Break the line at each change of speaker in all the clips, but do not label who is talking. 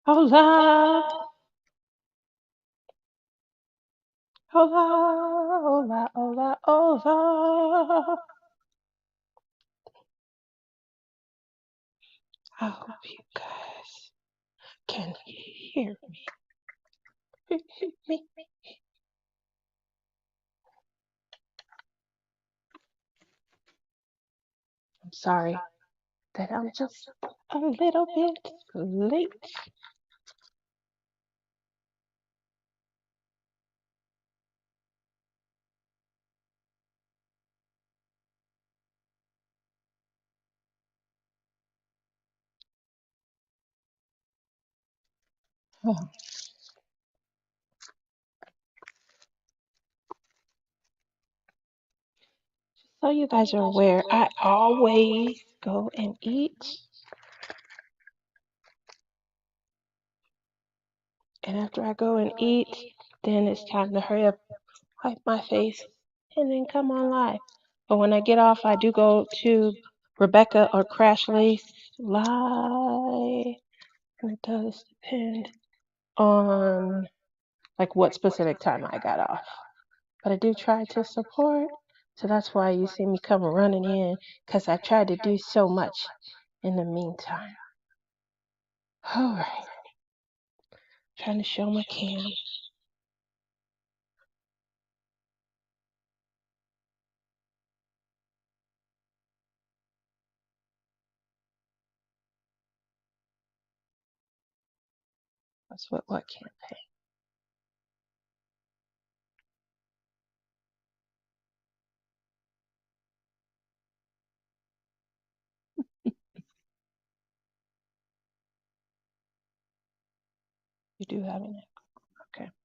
Hola, hola, hola, hola, hola. I hope you guys can hear me. I'm sorry that I'm just a little bit late. Oh, so you guys are aware, I always go and eat, and after I go and eat, then it's time to hurry up, wipe my face, and then come on live. But when I get off, I do go to Rebecca or Crashly's live, and it does depend on like what specific time I got off. But I do try to support, so that's why you see me come running in, because I try to do so much in the meantime. All right, trying to show my cam. That's what campaign? You do have an okay. I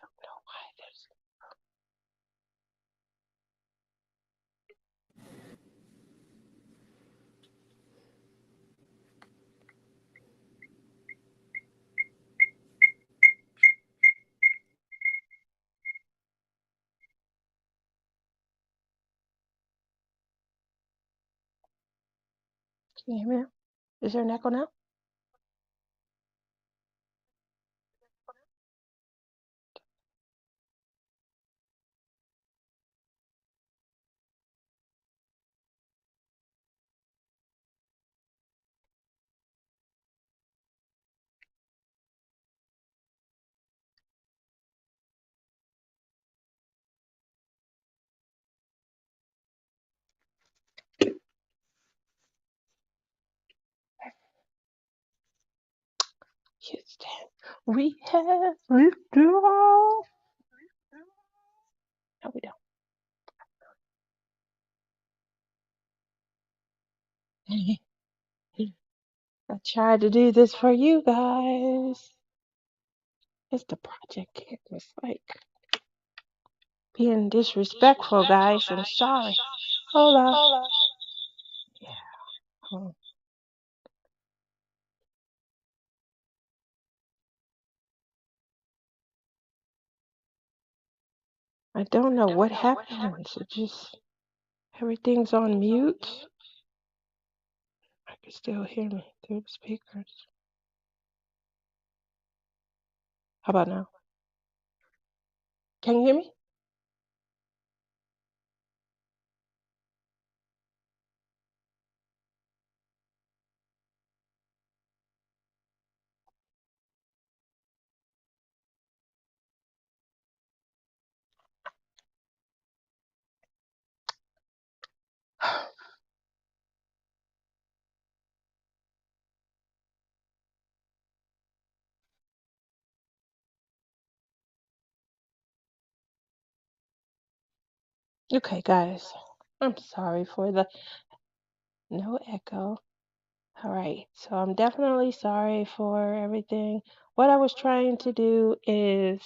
don't know why there's. Can you hear me now? Is there an echo now? Houston, we have withdrawn. No, we don't. I tried to do this for you guys. It's the project kid. It's like being disrespectful, guys. I'm sorry. Hola. Yeah. I don't know what happens. It just everything's on mute. I can still hear me through the speakers. How about now? Can you hear me? Okay, guys. I'm sorry for the no echo. All right. So I'm definitely sorry for everything. What I was trying to do is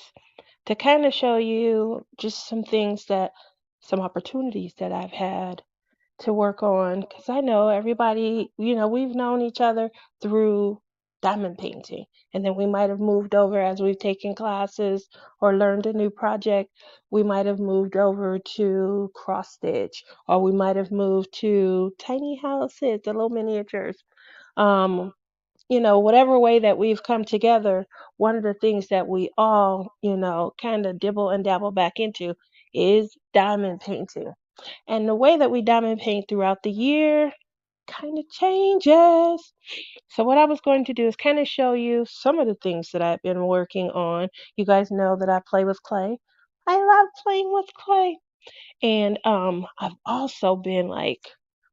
to kind of show you just some things that, some opportunities that I've had to work on. Because I know everybody, we've known each other through diamond painting. And then we might have moved over as we've taken classes or learned a new project. We might have moved over to cross stitch, or we might have moved to tiny houses, the little miniatures. Um, whatever way that we've come together, one of the things that we all, kind of dibble and dabble back into is diamond painting. And the way that we diamond paint throughout the year kind of changes. So what I was going to do is kind of show you some of the things that I've been working on. You guys know that I play with clay. I love playing with clay. And I've also been like,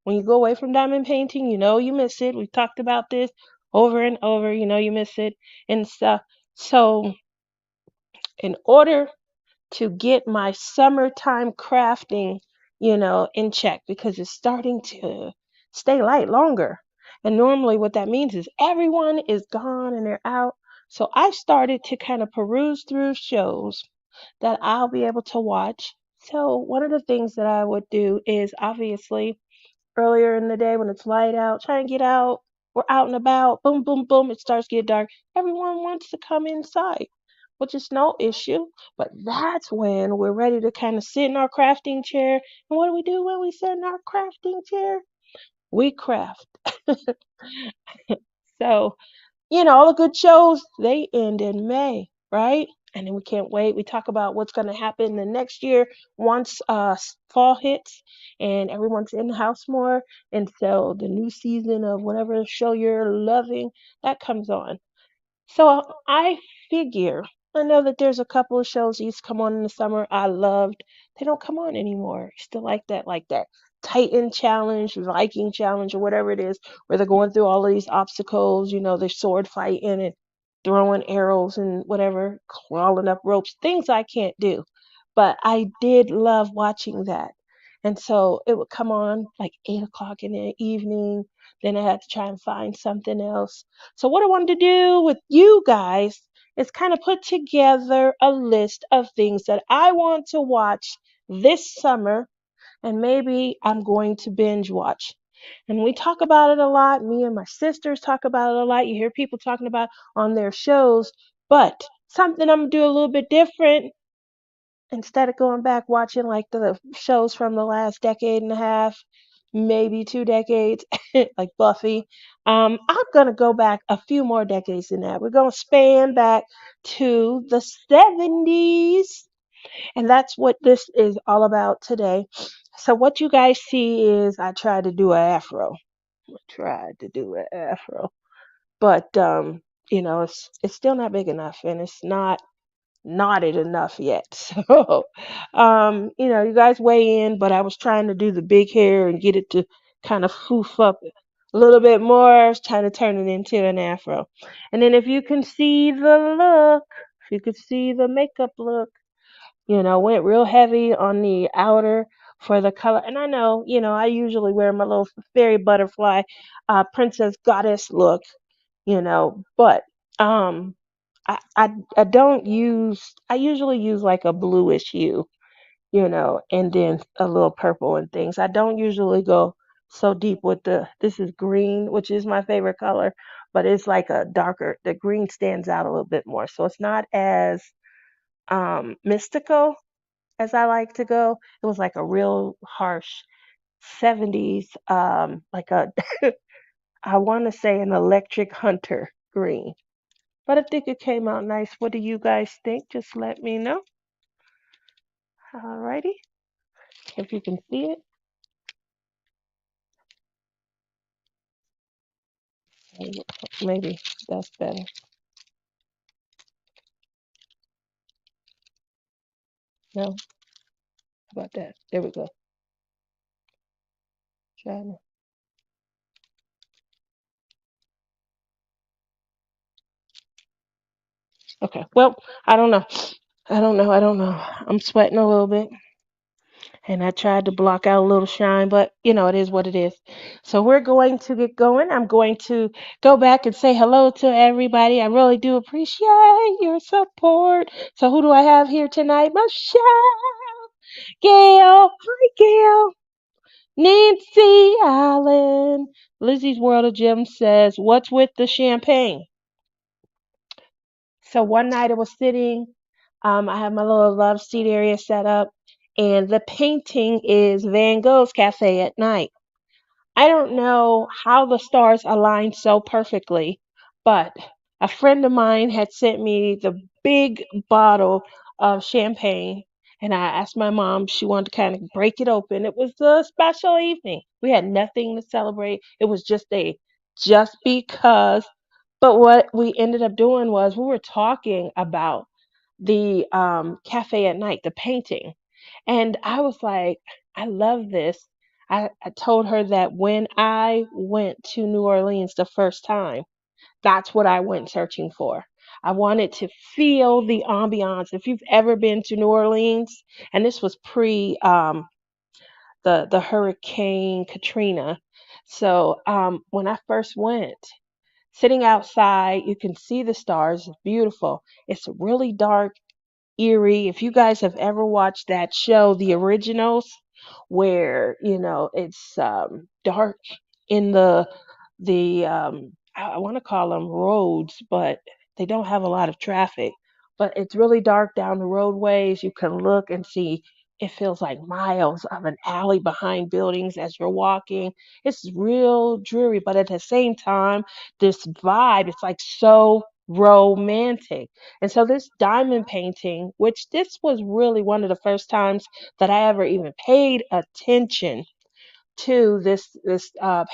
when you go away from diamond painting, you miss it. We've talked about this over and over, you miss it and stuff. So in order to get my summertime crafting, in check, because it's starting to stay light longer. And normally what that means is everyone is gone and they're out. So I started to kind of peruse through shows that I'll be able to watch. So one of the things that I would do is obviously earlier in the day when it's light out, try and get out. We're out and about. Boom, boom, boom. It starts to get dark. Everyone wants to come inside, which is no issue. But that's when we're ready to kind of sit in our crafting chair. And what do we do when we sit in our crafting chair? We craft. So all the good shows, they end in May, right? And then we can't wait. We talk about what's going to happen the next year once fall hits and everyone's in the house more. And so the new season of whatever show you're loving, that comes on. So I figure, I know that there's a couple of shows that used to come on in the summer I loved. They don't come on anymore. Still like that Titan challenge, Viking challenge, or whatever it is, where they're going through all of these obstacles, they're sword fighting and throwing arrows and whatever, crawling up ropes, things I can't do. But I did love watching that. And so it would come on like 8 o'clock in the evening. Then I had to try and find something else. So, what I wanted to do with you guys is kind of put together a list of things that I want to watch this summer, and maybe I'm going to binge watch. And we talk about it a lot. Me and my sisters talk about it a lot. You hear people talking about on their shows, but something I'm going to do a little bit different. Instead of going back watching like the shows from the last decade and a half, maybe 2 decades, like Buffy, I'm going to go back a few more decades than that. We're going to span back to the 70s. And that's what this is all about today. So, what you guys see is I tried to do an afro. I tried to do an afro. But, it's still not big enough and it's not it enough yet. So, you guys weigh in, but I was trying to do the big hair and get it to kind of foof up a little bit more. I was trying to turn it into an afro. And then if you can see the look, if you could see the makeup look, went real heavy on the outer for the color. And I know, I usually wear my little fairy butterfly, princess goddess look, but um I don't use I usually use like a bluish hue, and then a little purple and things. I don't usually go so deep with this is green, which is my favorite color, but it's like a darker, the green stands out a little bit more. So it's not as mystical as I like to go. It was like a real harsh 70s, like a I want to say an electric hunter green. But I think it came out nice. What do you guys think? Just let me know. Alrighty. If you can see it. Maybe that's better. No? How about that? There we go. China. Okay. Well, I don't know. I don't know. I'm sweating a little bit. And I tried to block out a little shine, but it is what it is. So we're going to get going. I'm going to go back and say hello to everybody. I really do appreciate your support. So who do I have here tonight? Michelle, Gail. Hi, Gail. Nancy Allen. Lizzie's World of Gems says, "What's with the champagne?" So one night I was sitting, I have my little love seat area set up, and the painting is Van Gogh's Cafe at Night. I don't know how the stars aligned so perfectly, but a friend of mine had sent me the big bottle of champagne, and I asked my mom if she wanted to kind of break it open. It was a special evening. We had nothing to celebrate. It was just a just because. But what we ended up doing was we were talking about the cafe at night, the painting. And I was like, I love this. I told her that when I went to New Orleans the first time, that's what I went searching for. I wanted to feel the ambiance. If you've ever been to New Orleans, and this was pre the Hurricane Katrina. So when I first went, sitting outside, you can see the stars. It's beautiful. It's really dark, eerie. If you guys have ever watched that show, The Originals, where it's dark in the I want to call them roads, but they don't have a lot of traffic. But it's really dark down the roadways. You can look and see. It feels like miles of an alley behind buildings as you're walking. It's real dreary, but at the same time, this vibe, it's like so romantic. And so this diamond painting, which this was really one of the first times that I ever even paid attention to this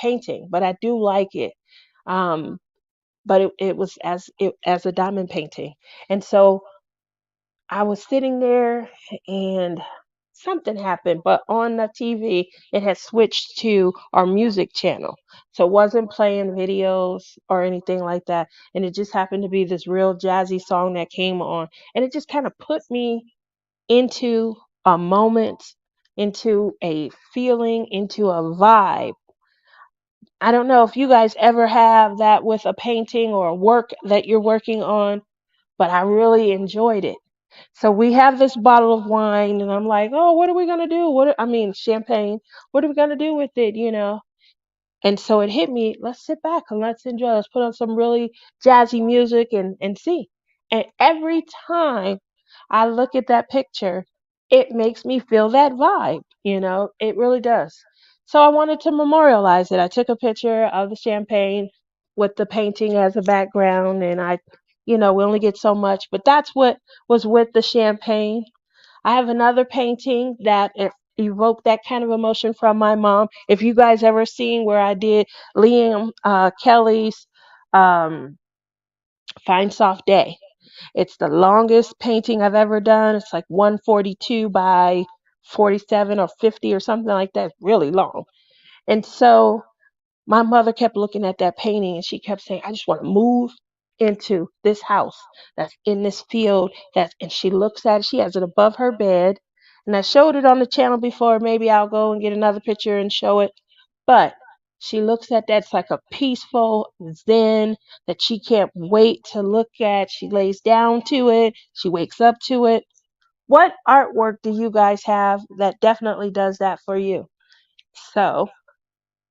painting, but I do like it. Um, but it was as a diamond painting, and so I was sitting there, and something happened. But on the TV, it had switched to our music channel, so it wasn't playing videos or anything like that. And it just happened to be this real jazzy song that came on, and it just kind of put me into a moment, into a feeling, into a vibe. I don't know if you guys ever have that with a painting or a work that you're working on, but I really enjoyed it. So we have this bottle of wine, and I'm like, oh, what are we gonna do? I mean, champagne. What are we gonna do with it? And so it hit me, let's sit back and let's enjoy. Let's put on some really jazzy music and see. And every time I look at that picture, it makes me feel that vibe. It really does. So I wanted to memorialize it. I took a picture of the champagne with the painting as a background, and we only get so much, but that's what was with the champagne. I have another painting that evoked that kind of emotion from my mom. If you guys ever seen where I did Liam Kelly's um, Fine Soft Day, it's the longest painting I've ever done. It's like 142 by 47 or 50 or something like that. It's really long. And so my mother kept looking at that painting, and she kept saying, I just want to move into this house that's in this field. And she looks at it, she has it above her bed. And I showed it on the channel before. Maybe I'll go and get another picture and show it. But she looks at that, it's like a peaceful zen that she can't wait to look at. She lays down to it, she wakes up to it. What artwork do you guys have that definitely does that for you? So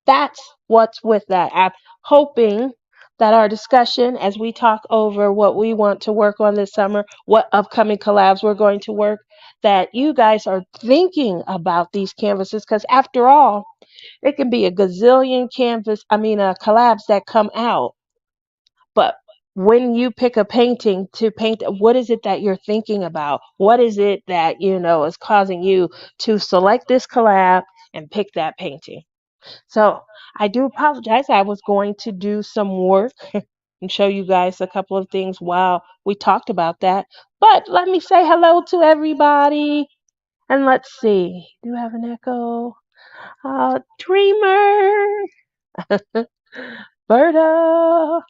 that's what's with that. I'm hoping that our discussion, as we talk over what we want to work on this summer, what upcoming collabs we're going to work, that you guys are thinking about these canvases, because after all, it can be a gazillion collabs that come out. But when you pick a painting to paint, what is it that you're thinking about? What is it that, is causing you to select this collab and pick that painting? So I do apologize. I was going to do some work and show you guys a couple of things while we talked about that. But let me say hello to everybody. And let's see. Do you have an echo? Dreamer. Berta.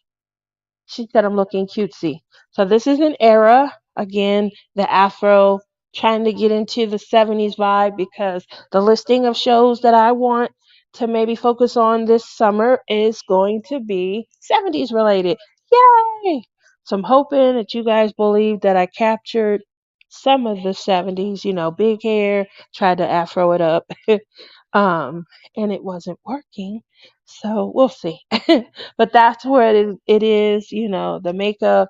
She said I'm looking cutesy. So this is an era, again, the Afro, trying to get into the 70s vibe, because the listing of shows that I want to maybe focus on this summer is going to be 70s related. Yay! So I'm hoping that you guys believe that I captured some of the 70s, big hair, tried to Afro it up. um, and it wasn't working. So we'll see. But that's where it is, the makeup,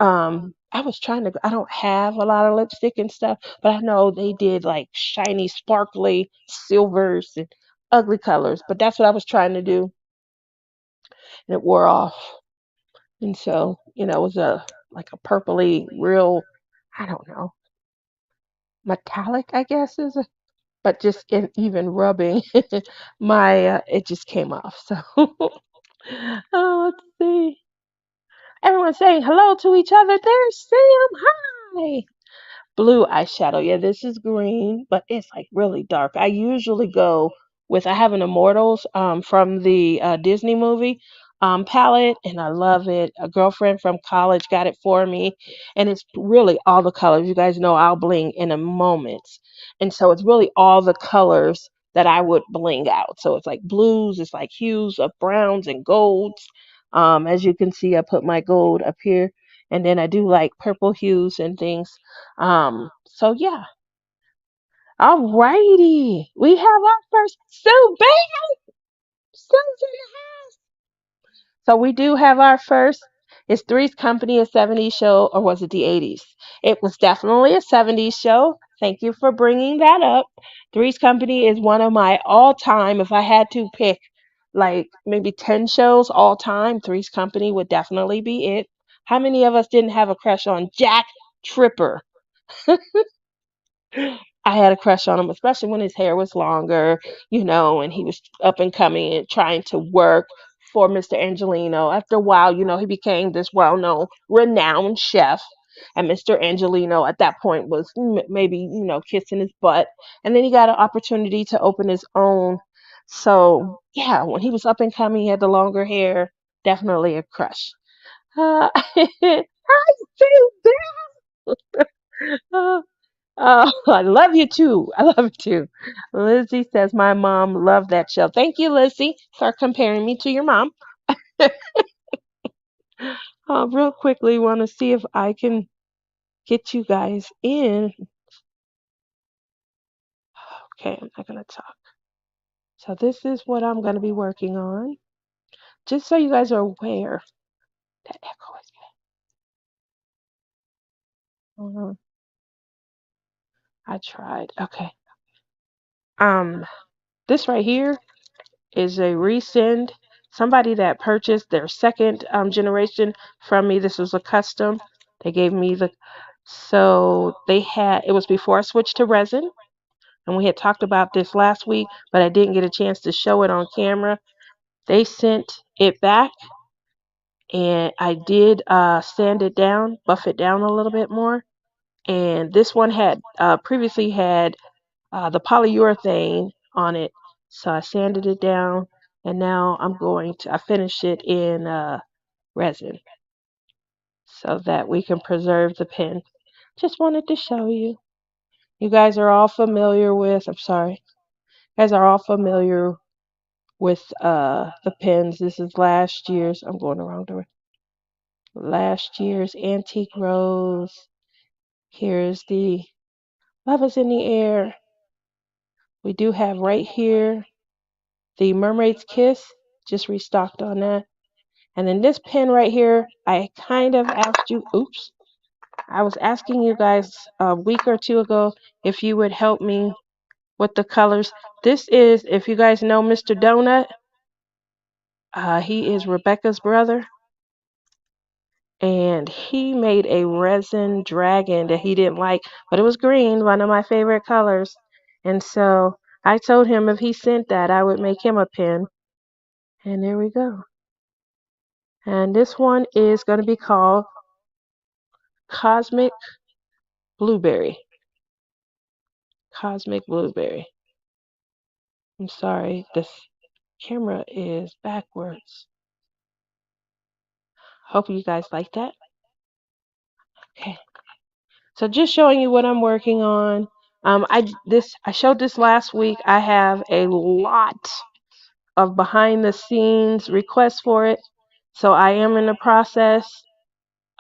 I was trying to, I don't have a lot of lipstick and stuff, but I know they did like shiny, sparkly silvers and ugly colors. But that's what I was trying to do, and it wore off. And so, it was a like a purpley, real, I don't know, metallic, I guess but just in even rubbing my, it just came off. So, oh, let's see. Everyone's saying hello to each other. There's Sam. Hi. Blue eyeshadow. Yeah, this is green, but it's like really dark. I usually go with, I have an Immortals from the Disney movie palette, and I love it. A girlfriend from college got it for me, and it's really all the colors. You guys know I'll bling in a moment. And so it's really all the colors that I would bling out. So it's like blues, it's like hues of browns and golds. As you can see, I put my gold up here, and then I do like purple hues and things. So yeah. All righty. We have our first Sue Bam. Sue's in the house. So we do have our first. Is Three's Company a 70s show or was it the 80s? It was definitely a 70s show. Thank you for bringing that up. Three's Company is one of my all time, if I had to pick like maybe 10 shows all time, Three's Company would definitely be it. How many of us didn't have a crush on Jack Tripper? I had a crush on him, especially when his hair was longer, and he was up and coming and trying to work for Mr. Angelino. After a while, he became this well known, renowned chef. And Mr. Angelino at that point was maybe, kissing his butt. And then he got an opportunity to open his own. So, yeah, when he was up and coming, he had the longer hair, definitely a crush. Hi, Sue. Oh, I love you too. I love you too. Lizzie says my mom loved that show. Thank you, Lizzie, for comparing me to your mom. Real quickly, want to see if I can get you guys in. Okay, I'm not gonna talk. So this is what I'm gonna be working on, just so you guys are aware. That echo is bad. Hold on. I tried. Okay. Um, this right here is a resend. Somebody that purchased their second generation from me. This was a custom. They gave me so they had, it was before I switched to resin. And we had talked about this last week, but I didn't get a chance to show it on camera. They sent it back, and I did sand it down, buff it down a little bit more. And this one had previously had the polyurethane on it. So I sanded it down, and now I finished it in resin so that we can preserve the pen. Just wanted to show you. You guys are all familiar with, I'm sorry, you guys are all familiar with the pens. This is last year's, I'm going the wrong door. Last year's Antique Rose. Here's the Love is in the Air. We do have right here the Mermaid's Kiss, just restocked on that. And then this pen right here, I kind of asked you, oops, I was asking you guys a week or two ago if you would help me with the colors. This is, if you guys know Mr. Donut, he is Rebecca's brother. And he made a resin dragon that he didn't like, but it was green, one of my favorite colors. And so I told him if he sent that, I would make him a pen. And there we go. And this one is going to be called Cosmic Blueberry. Cosmic Blueberry. I'm sorry, this camera is backwards. Hope you guys like that. Okay. So just showing you what I'm working on. I showed this last week. I have a lot of behind the scenes requests for it. So I am in the process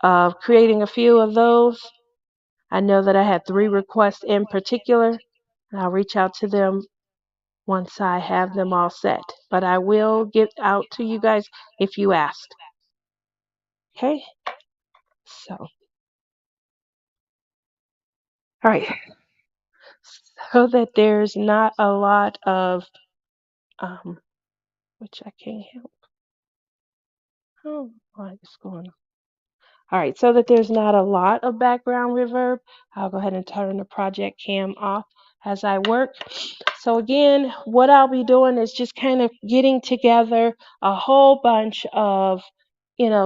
of creating a few of those. I know that I had 3 requests in particular, and I'll reach out to them once I have them all set. But I will get out to you guys if you asked. Okay? So, all right, so that there's not a lot of, um, which I can't help. Oh, what is going on? All right, so that there's not a lot of background reverb, I'll go ahead and turn the project cam off as I work. So again, what I'll be doing is just kind of getting together a whole bunch of,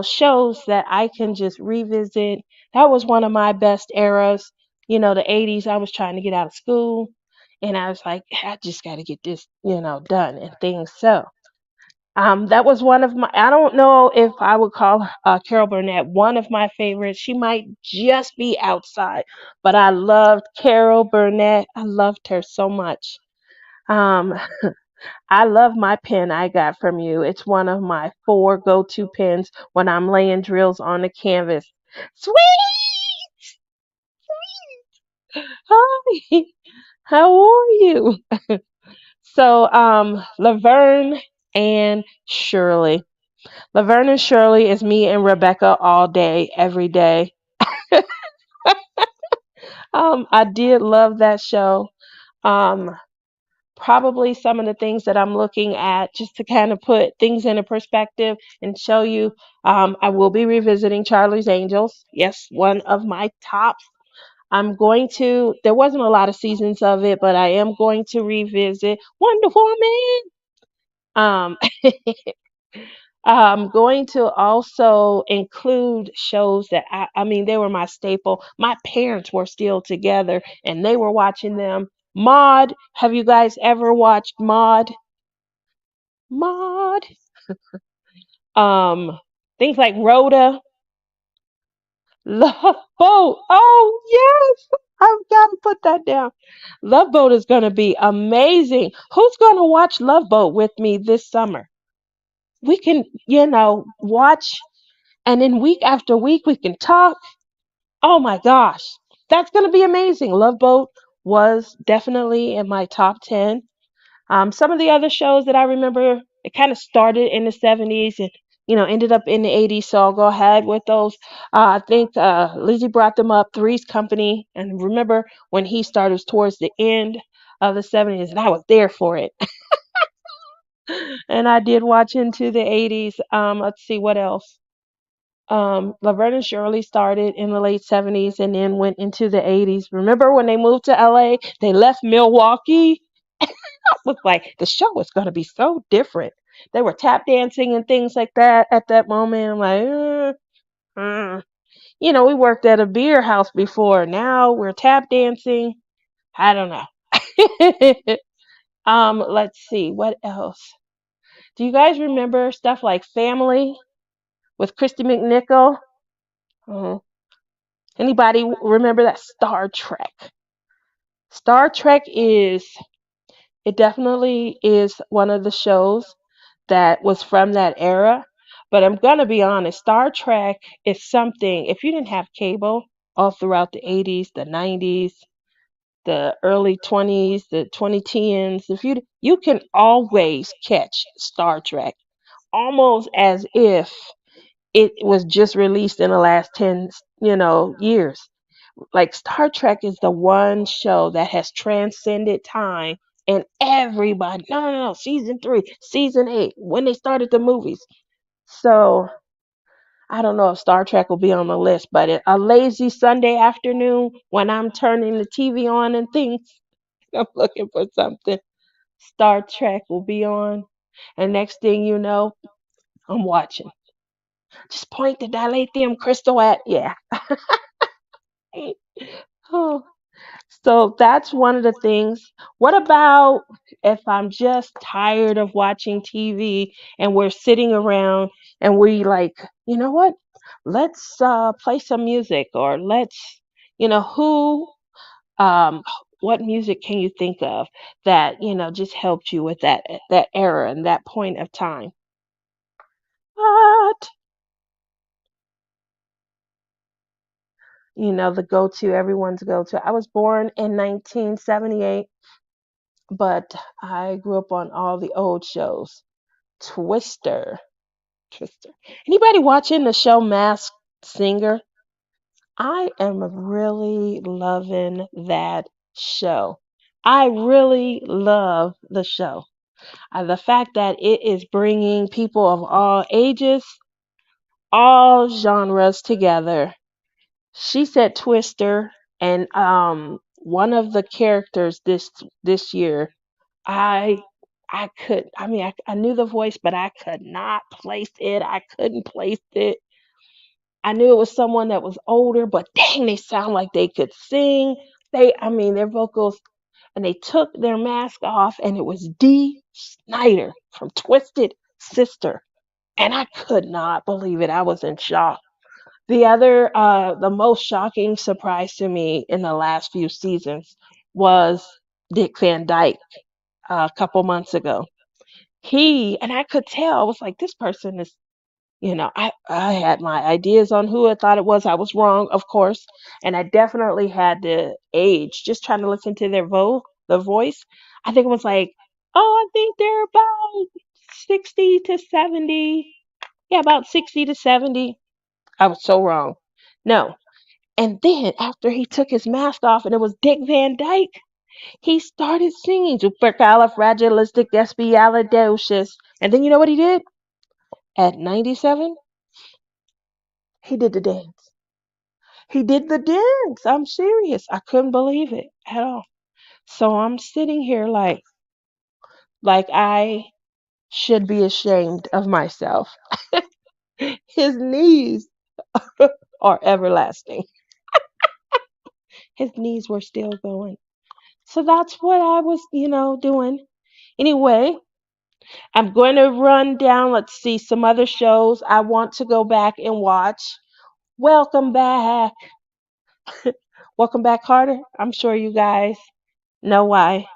shows that I can just revisit. That was one of my best eras, the 80s. I was trying to get out of school and I was like, I just got to get this, done and things. So that was one of my, I don't know if I would call Carol Burnett one of my favorites. She might just be outside, but I loved Carol Burnett. I loved her so much. Um, I love my pen I got from you. It's one of my four go-to pens when I'm laying drills on the canvas. Sweet! Hi! How are you? So, Laverne and Shirley. Laverne and Shirley is me and Rebecca all day, every day. I did love that show. Um, Probably some of the things that I'm looking at, just to kind of put things into perspective and show you. I will be revisiting Charlie's Angels. Yes, one of my tops. There wasn't a lot of seasons of it, but I am going to revisit Wonder Woman. Um, I'm going to also include shows that I mean, they were my staple. My parents were still together and they were watching them. Maud, have you guys ever watched Maud? Maud. Um, Things like Rhoda, Love Boat. Oh, yes. I've got to put that down. Love Boat is going to be amazing. Who's going to watch Love Boat with me this summer? We can, watch, and then week after week we can talk. Oh my gosh, that's going to be amazing. Love Boat was definitely in my top 10. Some of the other shows that I remember, it kind of started in the 70s and, ended up in the 80s. So I'll go ahead with those. I think Lizzie brought them up, Three's Company. And remember when he started towards the end of the 70s, and I was there for it. And I did watch into the 80s. Let's see what else. Laverne and Shirley started in the late 70s and then went into the 80s. Remember when they moved to LA? They left Milwaukee. I was like, the show was going to be so different. They were tap dancing and things like that at that moment. I'm like, we worked at a beer house before. Now we're tap dancing. I don't know. Let's see what else. Do you guys remember stuff like Family with Christy McNichol? Mhm. Anybody remember that? Star Trek? Star Trek it definitely is one of the shows that was from that era. But I'm going to be honest, Star Trek is something, if you didn't have cable all throughout the 80s, the 90s, the early 20s, the 2010s, you can always catch Star Trek almost as if it was just released in the last 10, years. Like Star Trek is the one show that has transcended time and everybody. No, no, no. Season 3, season 8, when they started the movies. So I don't know if Star Trek will be on the list, but a lazy Sunday afternoon when I'm turning the TV on and things, I'm looking for something. Star Trek will be on, and next thing you know, I'm watching. Just point the dilithium crystal at, yeah. Oh, so that's one of the things. What about if I'm just tired of watching TV and we're sitting around and we like, you know what? Let's play some music, or let's, who, um, what music can you think of that, just helped you with that era and that point of time? What? The go-to, everyone's go-to. I was born in 1978, but I grew up on all the old shows. Twister. Twister. Anybody watching the show Masked Singer? I am really loving that show. I really love the show. The fact that it is bringing people of all ages, all genres together. She said Twister, and one of the characters this year, I I knew the voice, but I could not place it. I couldn't place it. I knew it was someone that was older, but dang, they sound like they could sing. Their vocals, and they took their mask off, and it was Dee Snider from Twisted Sister. And I could not believe it. I was in shock. The most shocking surprise to me in the last few seasons was Dick Van Dyke a couple months ago. And I could tell, I was like, this person is, I had my ideas on who I thought it was. I was wrong, of course. And I definitely had the age, just trying to listen to the voice. I think it was like, oh, I think they're about 60 to 70. Yeah, about 60 to 70. I was so wrong. No. And then after he took his mask off and it was Dick Van Dyke, he started singing Supercalifragilisticexpialidocious. And then you know what he did? At 97, he did the dance. He did the dance. I'm serious. I couldn't believe it at all. So I'm sitting here like I should be ashamed of myself. His knees are everlasting. His knees were still going. So that's what I was, doing. Anyway, I'm going to run down, let's see, some other shows I want to go back and watch. Welcome back. Welcome back, Carter. I'm sure you guys know why.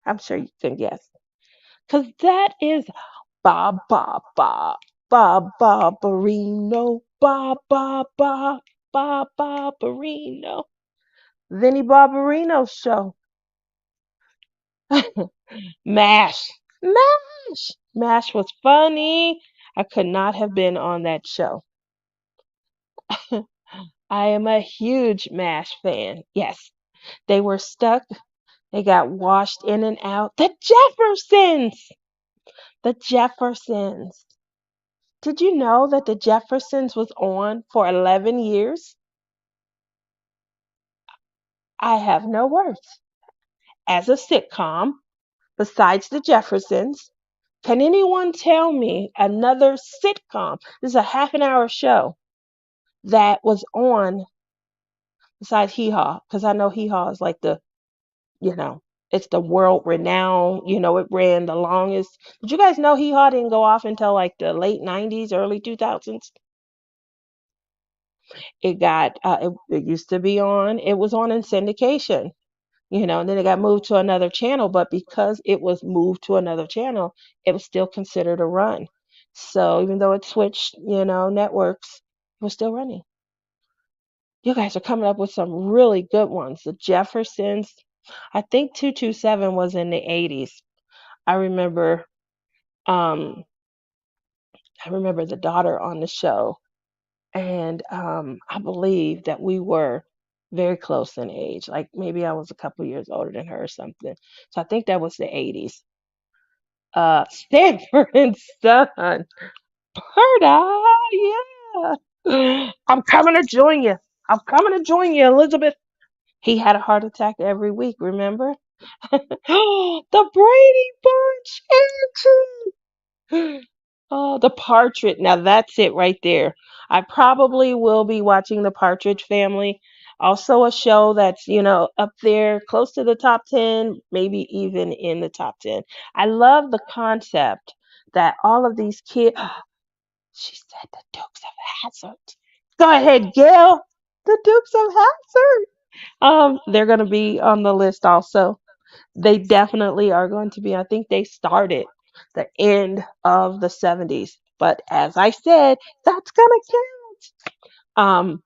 I'm sure you can guess. Because that is Barbarino, Barbarino. Vinnie Barbarino's show. MASH. MASH. MASH was funny. I could not have been on that show. I am a huge MASH fan. Yes, they were stuck. They got washed in and out. The Jeffersons. The Jeffersons. Did you know that The Jeffersons was on for 11 years? I have no words. As a sitcom, besides The Jeffersons, can anyone tell me another sitcom? This is a half an hour show that was on besides Hee Haw, because I know Hee Haw is like you know, it's the world renowned, it ran the longest. Did you guys know Hee Haw didn't go off until like the late 90s, early 2000s? It used to be on, it was on in syndication, and then it got moved to another channel, but because it was moved to another channel, it was still considered a run. So even though it switched, networks, it was still running. You guys are coming up with some really good ones. The Jeffersons, I think 227 was in the 80s. I remember um I remember the daughter on the show, and I believe that we were very close in age. Like maybe I was a couple years older than her or something. So I think that was the 80s. Stanford and Son. Perda, yeah. I'm coming to join you. I'm coming to join you, Elizabeth. He had a heart attack every week, remember? The Brady Bunch, Andrew. Oh, the Partridge. Now that's it right there. I probably will be watching the Partridge Family. Also, a show that's, up there close to the top 10, maybe even in the top 10. I love the concept that all of these kids, she said the Dukes of Hazzard. Go ahead, Gail. The Dukes of Hazzard. They're going to be on the list also. They definitely are going to be. I think they started the end of the 70s. But as I said, that's going to count.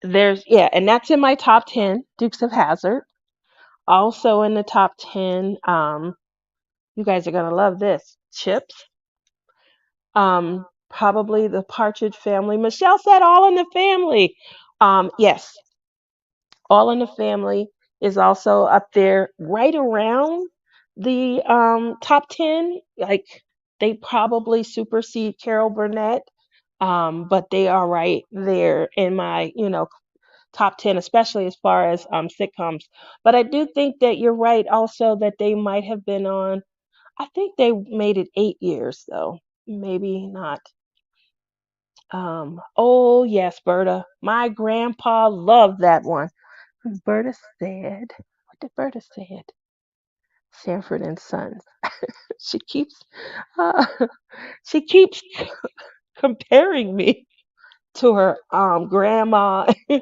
And that's in my top 10, Dukes of Hazzard. Also in the top 10, you guys are going to love this, Chips. probably the Partridge Family. Michelle said All in the Family. Yes, All in the Family is also up there, right around the top 10. Like they probably supersede Carol Burnett, but they are right there in my, top 10, especially as far as sitcoms. But I do think that you're right also that they might have been on, I think they made it 8 years though. Maybe not. Oh yes, Berta. My grandpa loved that one. Berta said, what did Berta said? Sanford and Sons. She keeps, uh, she keeps comparing me to her grandma. Hi, Tammy.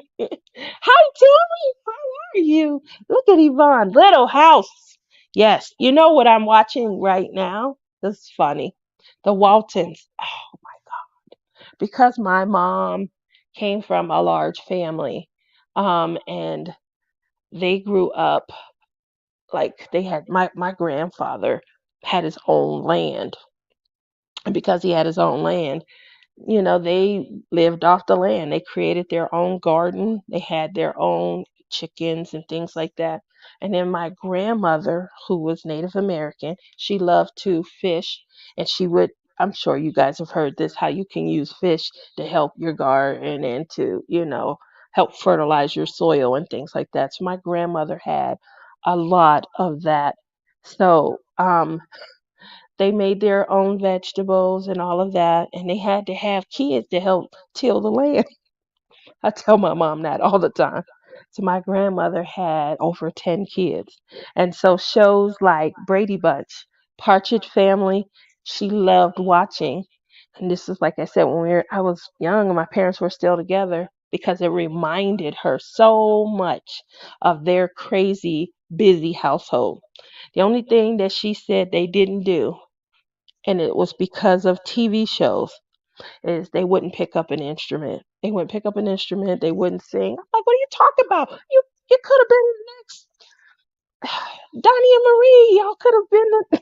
How are you? Look at Yvonne. Little House. Yes. You know what I'm watching right now? This is funny. The Waltons. Oh my God. Because my mom came from a large family, and they grew up like they had my grandfather had his own land. And because he had his own land, they lived off the land. They created their own garden. They had their own chickens and things like that. And then my grandmother, who was Native American, she loved to fish, and she would. I'm sure you guys have heard this, how you can use fish to help your garden and to, help fertilize your soil and things like that. So my grandmother had a lot of that. So, they made their own vegetables and all of that, and they had to have kids to help till the land. I tell my mom that all the time. So my grandmother had over 10 kids. And so shows like Brady Bunch, Partridge Family, she loved watching. And this is like I said, when I was young and my parents were still together, because it reminded her so much of their crazy busy household. The only thing that she said they didn't do, and it was because of TV shows, is they wouldn't pick up an instrument. They wouldn't pick up an instrument. They wouldn't sing. I'm like, what are you talking about? You could have been the next Donnie and Marie. Y'all could have been the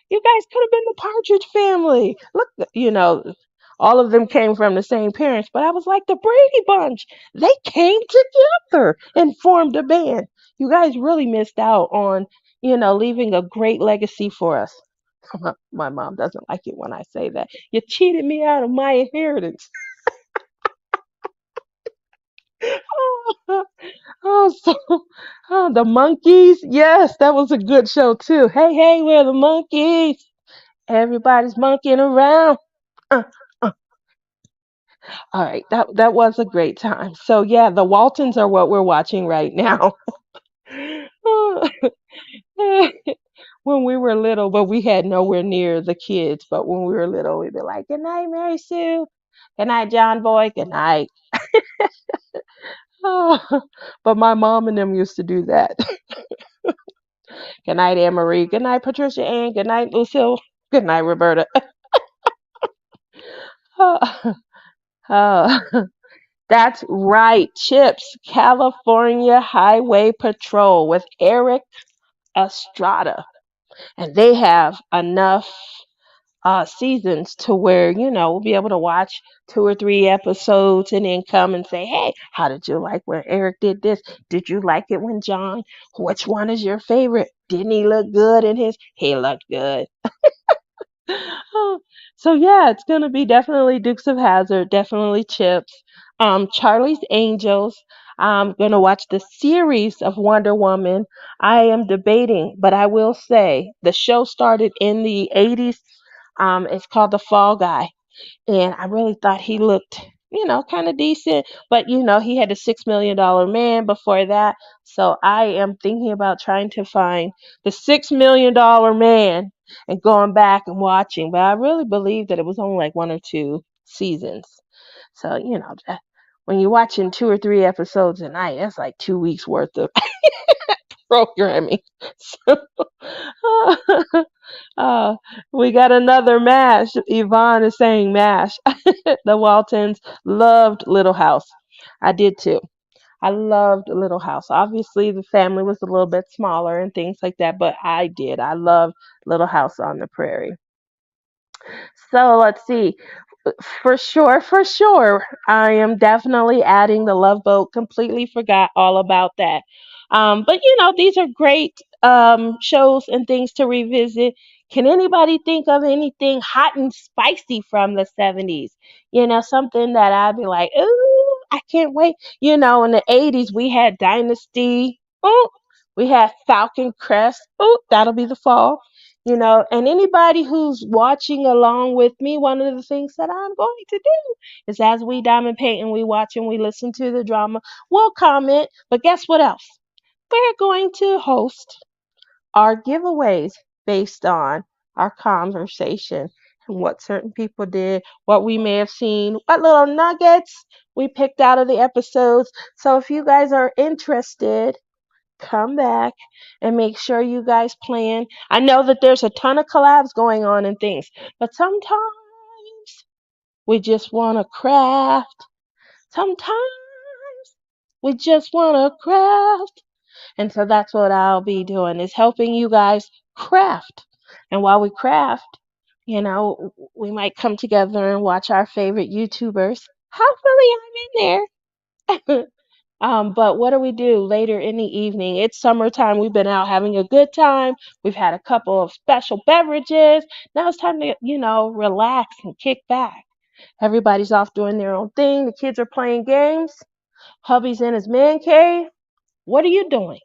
you guys could have been the Partridge Family. Look, all of them came from the same parents, but I was like the Brady Bunch. They came together and formed a band. You guys really missed out on, leaving a great legacy for us. My mom doesn't like it when I say that. You cheated me out of my inheritance. Oh, so the monkeys. Yes, that was a good show too. Hey, hey, we're the monkeys. Everybody's monkeying around. Uh, uh. All right, that was a great time. So yeah, the Waltons are what we're watching right now. When we were little, but we had nowhere near the kids. But when we were little, we'd be like, "Good night, Mary Sue. Good night, John Boy. Good night." But my mom and them used to do that. Good night, Anne Marie. Good night, Patricia Ann. Good night, Lucille. Good night, Roberta. Uh, that's right. Chips, California Highway Patrol with Eric Estrada. And they have enough seasons to where, we'll be able to watch 2 or 3 episodes and then come and say, hey, how did you like when Eric did this? Did you like it when John? Which one is your favorite? Didn't he look good in his? He looked good. Oh, so yeah, it's gonna be definitely Dukes of Hazzard, definitely Chips, Charlie's Angels. I'm gonna watch the series of Wonder Woman. I am debating, but I will say the show started in the '80s. It's called The Fall Guy, and I really thought he looked, kind of decent. But he had a $6 million man before that, so I am thinking about trying to find the $6 million man and going back and watching. But I really believe that it was only like 1 or 2 seasons. So when you're watching 2 or 3 episodes a night, that's like 2 weeks worth of programming. So, uh, we got another mash. Yvonne is saying mash. The Waltons loved Little House. I did too. I loved Little House. Obviously, the family was a little bit smaller and things like that, but I did. I loved Little House on the Prairie. So let's see. For sure. I am definitely adding the Love Boat. Completely forgot all about that. But these are great shows and things to revisit. Can anybody think of anything hot and spicy from the 70s? Something that I'd be like, ooh, I can't wait. In the 80s, we had Dynasty. Oh, we had Falcon Crest. Oh, that'll be the fall. And anybody who's watching along with me, one of the things that I'm going to do is as we diamond paint and we watch and we listen to the drama, we'll comment. But guess what else? We're going to host our giveaways based on our conversation and what certain people did, what we may have seen, what little nuggets we picked out of the episodes. So if you guys are interested, come back and make sure you guys plan. I know that there's a ton of collabs going on and things, but sometimes we just want to craft. Sometimes we just want to craft. And so that's what I'll be doing is helping you guys craft. And while we craft, we might come together and watch our favorite YouTubers. Hopefully I'm in there. But what do we do later in the evening? It's summertime. We've been out having a good time. We've had a couple of special beverages. Now it's time to, relax and kick back. Everybody's off doing their own thing. The kids are playing games. Hubby's in his man cave. What are you doing?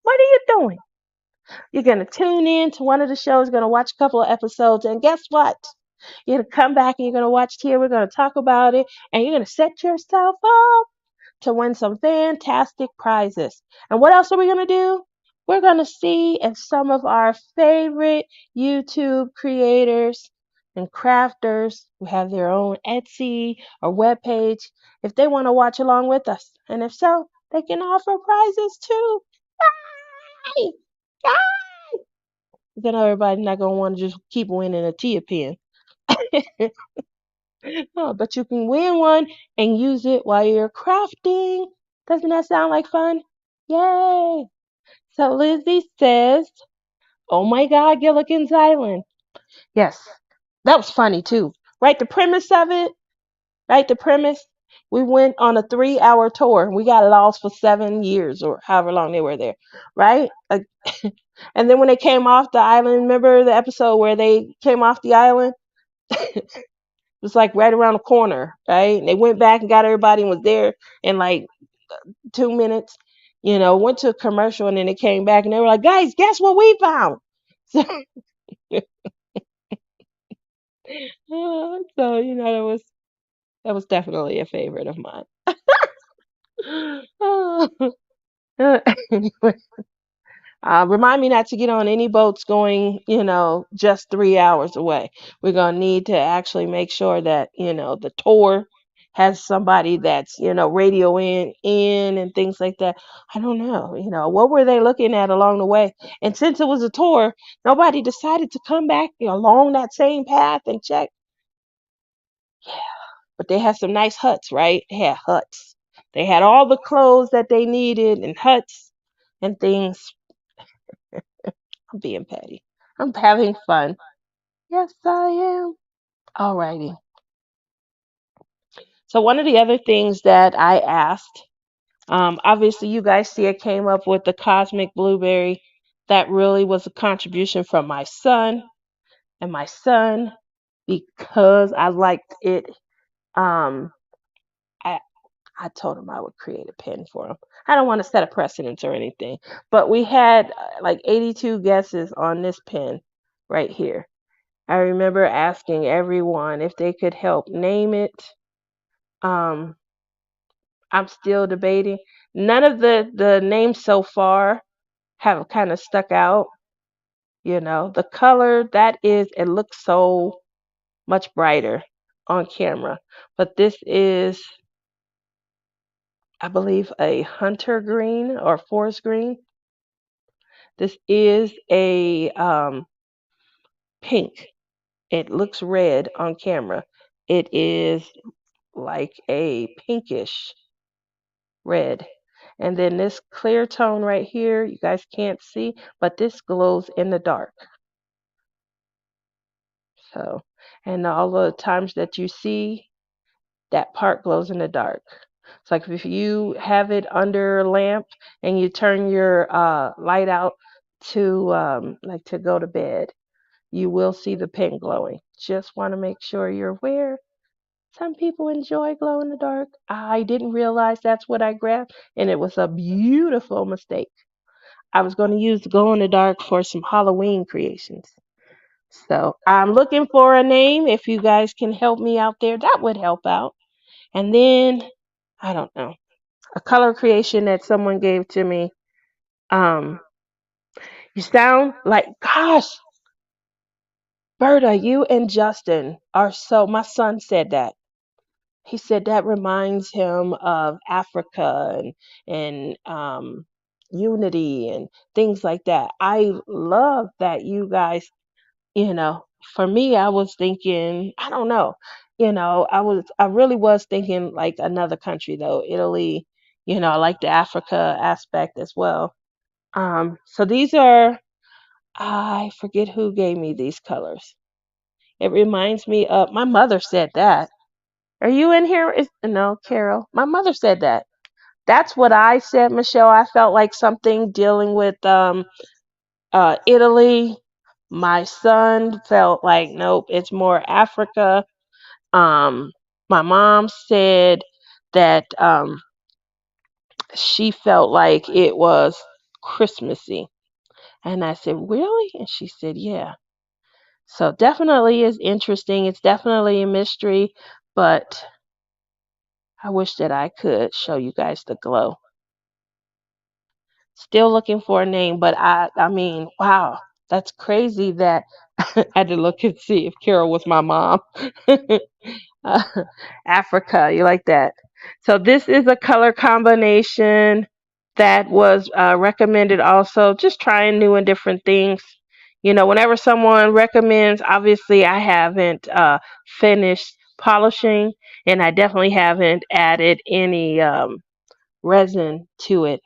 What are you doing? You're going to tune in to one of the shows, going to watch a couple of episodes, and guess what? You're going to come back and you're going to watch here. We're going to talk about it, and you're going to set yourself up to win some fantastic prizes. And what else are we going to do? We're going to see if some of our favorite YouTube creators and crafters who have their own Etsy or web page, if they want to watch along with us. And if so, they can offer prizes too. Yay! Yay! Then everybody's not going to want to just keep winning a Tia pen. Oh, but you can win one and use it while you're crafting. Doesn't that sound like fun? Yay! So Lizzie says, oh my God, Gilligan's Island. Yes, that was funny too. Right? The premise of it, right? The premise. We went on a 3-hour tour. We got lost for 7 years or however long they were there, right? And then when they came off the island, remember the episode where they came off the island? It was like right around the corner, right? And they went back and got everybody and was there in like 2 minutes. Went to a commercial and then they came back and they were like, guys, guess what we found? So, that was definitely a favorite of mine. Anyway, remind me not to get on any boats going, just 3 hours away. We're going to need to actually make sure that, the tour has somebody that's, radio in and things like that. I don't know, what were they looking at along the way? And since it was a tour, nobody decided to come back along that same path and check. But they had some nice huts, right? They had huts. They had all the clothes that they needed and huts and things. I'm being petty. I'm having fun. Yes, I am. Alrighty. So one of the other things that I asked, obviously you guys see I came up with the cosmic blueberry. That really was a contribution from my son and my son because I liked it. Um, I I told him I would create a pen for him. I don't want to set a precedence or anything, but we had like 82 guesses on this pen right here. I remember asking everyone if they could help name it. Um, I'm still debating. None of the names so far have kind of stuck out. The color that is, it looks so much brighter on camera. But this is, I believe, a hunter green or forest green. This is a pink. It looks red on camera. It is like a pinkish red. And then this clear tone right here, you guys can't see, but this glows in the dark. So, and all the times that you see, that part glows in the dark. It's like if you have it under a lamp and you turn your light out to like to go to bed, you will see the pin glowing. Just want to make sure you're aware. Some people enjoy glow in the dark. I didn't realize that's what I grabbed, and it was a beautiful mistake. I was going to use the glow in the dark for some Halloween creations. So I'm looking for a name. If you guys can help me out there, that would help out. And then, I don't know, a color creation that someone gave to me. Um, you sound like, gosh, Berta, you and Justin are so, my son said that. He said that reminds him of Africa and unity and things like that. I love that you guys, you know, for me, I was thinking, I don't know, I really was thinking like another country though, Italy, I like the Africa aspect as well. So these are, I forget who gave me these colors. It reminds me of, my mother said that. Are you in here? No, Carol. My mother said that. That's what I said, Michelle. I felt like something dealing with Italy. My son felt like, nope, it's more Africa. Um, my mom said that she felt like it was Christmassy. And I said, really? And she said, yeah. So definitely is interesting. It's definitely a mystery, but I wish that I could show you guys the glow. Still looking for a name, but I mean, wow, that's crazy that I had to look and see if Carol was my mom. uh, Africa, you like that? So this is a color combination that was recommended also, just trying new and different things. Whenever someone recommends, obviously I haven't finished polishing and I definitely haven't added any resin to it,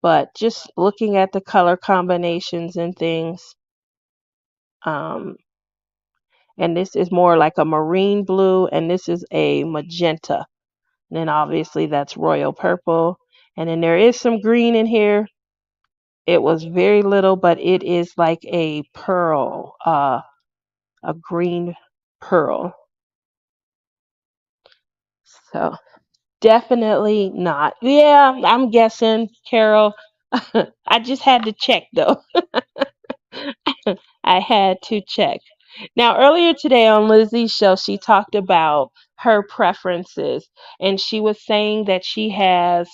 but just looking at the color combinations and things. Um, and this is more like a marine blue, and this is a magenta. And then obviously that's royal purple. And then there is some green in here. It was very little, but it is like a pearl, a green pearl. So definitely not. Yeah, I'm guessing, Carol. I just had to check though. I had to check. Now, earlier today on Lizzie's show, she talked about her preferences, and she was saying that she has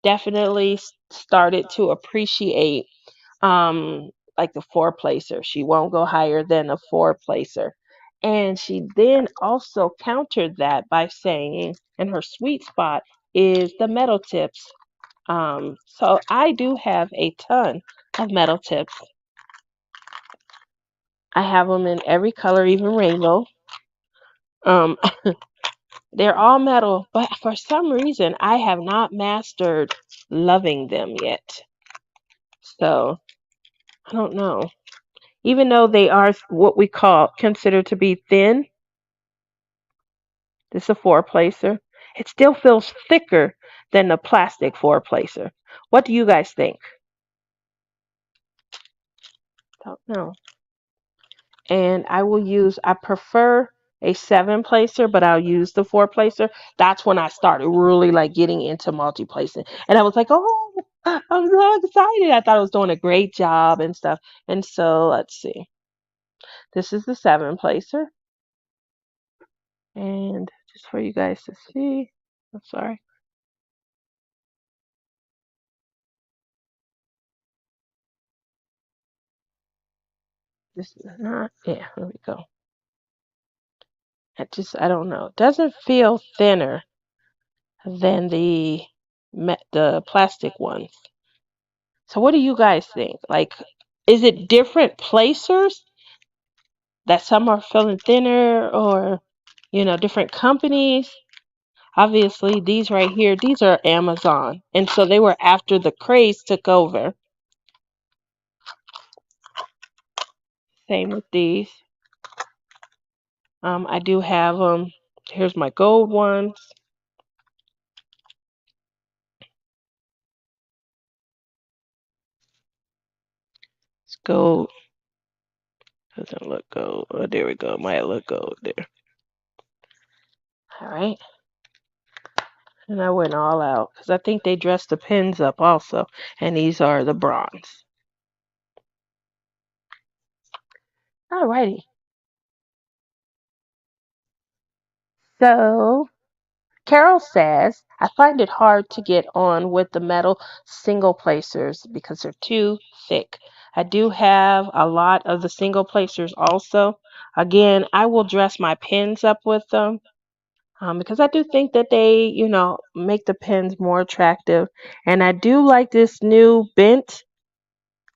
definitely started to appreciate like the four placer. She won't go higher than a four placer. And she then also countered that by saying, and her sweet spot is the metal tips. So I do have a ton of metal tips. I have them in every color, even rainbow. Um, they're all metal, but for some reason, I have not mastered loving them yet. So I don't know. Even though they are what we call considered to be thin, this is a four placer. It still feels thicker than the plastic four placer. What do you guys think? Don't know. And I prefer a seven placer, but I'll use the four placer. That's when I started really like getting into multi placing. And I was like, oh, I'm so excited. I thought I was doing a great job and stuff. And so let's see. This is the seven placer. And just for you guys to see, I'm sorry. This is not, yeah, there we go. I don't know. It doesn't feel thinner than the plastic ones. So what do you guys think? Like, is it different placers that some are feeling thinner or, different companies? Obviously, these right here, these are Amazon. And so they were after the craze took over. Same with these. I do have here's my gold ones. It's gold. Doesn't look gold. Oh, there we go. Might look gold there. All right. And I went all out because I think they dressed the pins up also. And these are the bronze. All righty. So Carol says, I find it hard to get on with the metal single placers because they're too thick. I do have a lot of the single placers also. Again, I will dress my pins up with them because I do think that they, make the pins more attractive. And I do like this new bent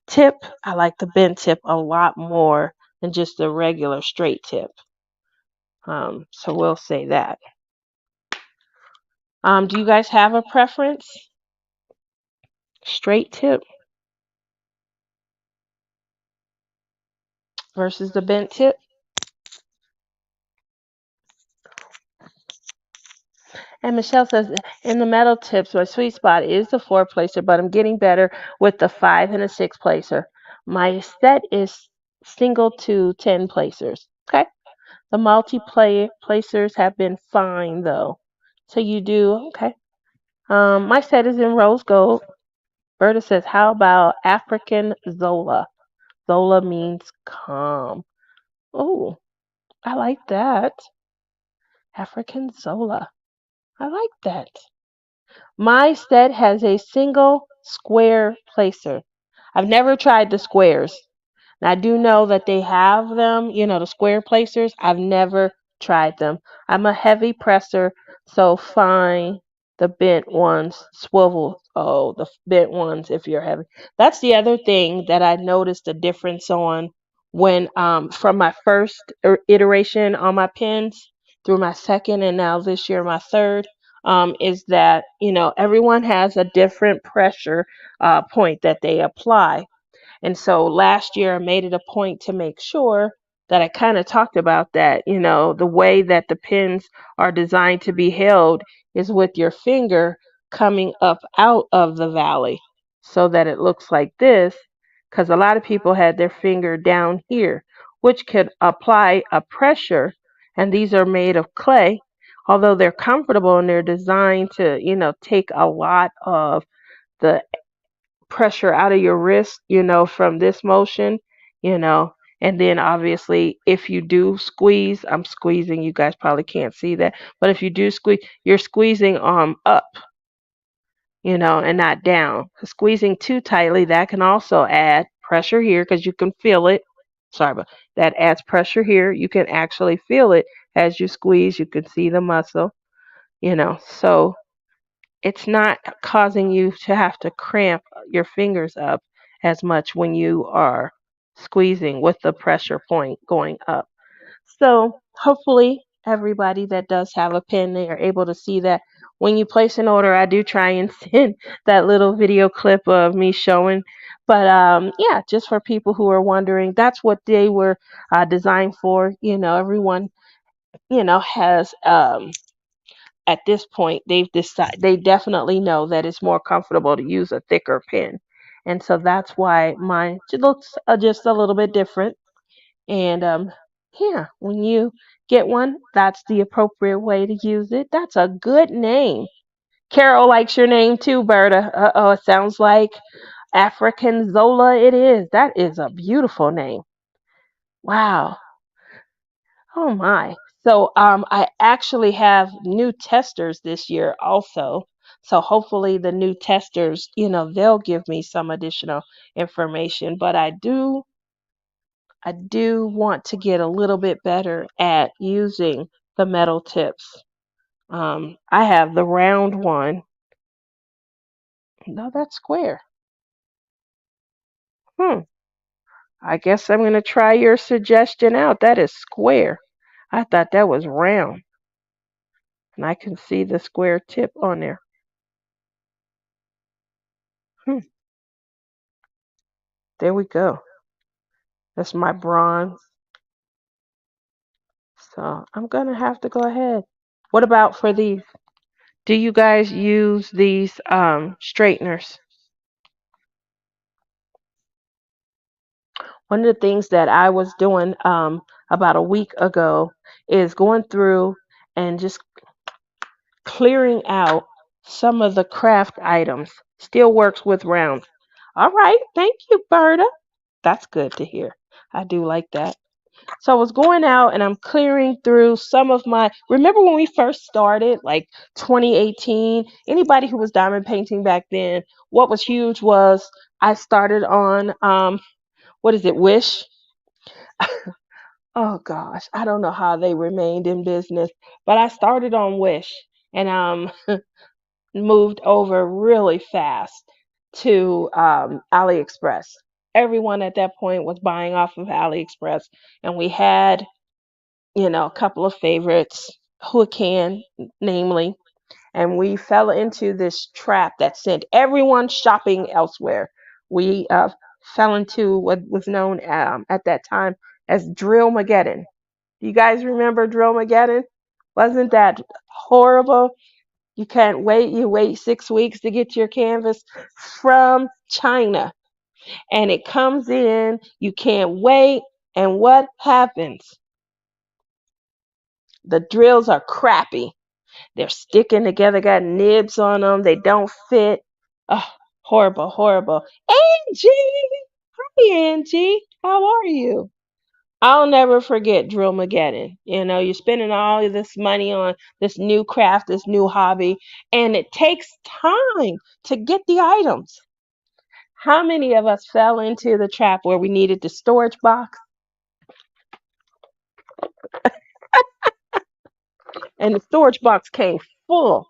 tip. I like the bent tip a lot more than just the regular straight tip. So we'll say that. Do you guys have a preference? Straight tip versus the bent tip? And Michelle says, in the metal tips, my sweet spot is the four placer, but I'm getting better with the five and a six placer. My set is single to 10 placers. Okay. The placers have been fine though. So you do, okay. My set is in rose gold. Berta says, how about African Zola? Zola means calm. Oh, I like that. African Zola. I like that. My set has a single square placer. I've never tried the squares. And I do know that they have them, the square placers. I've never tried them. I'm a heavy presser, so fine. The bent ones, swivel. Oh, the bent ones if you're heavy. That's the other thing that I noticed a difference on when from my first iteration on my pins through my second and now this year my third is that everyone has a different pressure point that they apply. And so last year I made it a point to make sure that I kind of talked about that, the way that the pins are designed to be held is with your finger coming up out of the valley so that it looks like this, because a lot of people had their finger down here, which could apply a pressure. And these are made of clay, although they're comfortable and they're designed to, take a lot of the pressure out of your wrist, from this motion, you know. And then obviously, if you do squeeze, I'm squeezing, you guys probably can't see that, but if you do squeeze, you're squeezing up, and not down. Squeezing too tightly, that can also add pressure here because you can feel it. Sorry, but that adds pressure here. You can actually feel it as you squeeze. You can see the muscle, So it's not causing you to have to cramp your fingers up as much when you are squeezing with the pressure point going up. So hopefully everybody that does have a pen, they are able to see that. When you place an order, I do try and send that little video clip of me showing. But yeah, just for people who are wondering, that's what they were designed for. Everyone, has at this point they definitely know that it's more comfortable to use a thicker pen, and so that's why mine looks just a little bit different. And yeah, when you get one, that's the appropriate way to use it. That's a good name. Carol likes your name too, Berta. Uh-oh, it sounds like African Zola. It is. That is a beautiful name. Wow. Oh my. So I actually have new testers this year also. So hopefully the new testers, they'll give me some additional information. But I do want to get a little bit better at using the metal tips. I have the round one. No, that's square. Hmm. I guess I'm gonna try your suggestion out. That is square. I thought that was round. And I can see the square tip on there. Hmm. There we go. That's my bronze So I'm gonna have to go ahead. What about for these? Do you guys use these straighteners? One of the things that I was doing about a week ago is going through and just clearing out some of the craft items. Still works with rounds. All right, thank you, Berta. That's good to hear. I do like that. So I was going out and I'm clearing through some of my. Remember when we first started, like 2018? Anybody who was diamond painting back then, what was huge was I started on what is it, Wish? Oh gosh, I don't know how they remained in business, but I started on Wish and moved over really fast to AliExpress. Everyone at that point was buying off of AliExpress, and we had, a couple of favorites, Huacan, namely, and we fell into this trap that sent everyone shopping elsewhere. We fell into what was known at that time as Drillmageddon. Do you guys remember Drillmageddon? Wasn't that horrible? You can't wait. You wait 6 weeks to get your canvas from China, and it comes in. You can't wait. And what happens? The drills are crappy. They're sticking together, got nibs on them. They don't fit. Oh, horrible, horrible. Angie! Hi, Angie. How are you? I'll never forget Drillmageddon. You're spending all of this money on this new craft, this new hobby, and it takes time to get the items. How many of us fell into the trap where we needed the storage box and the storage box came full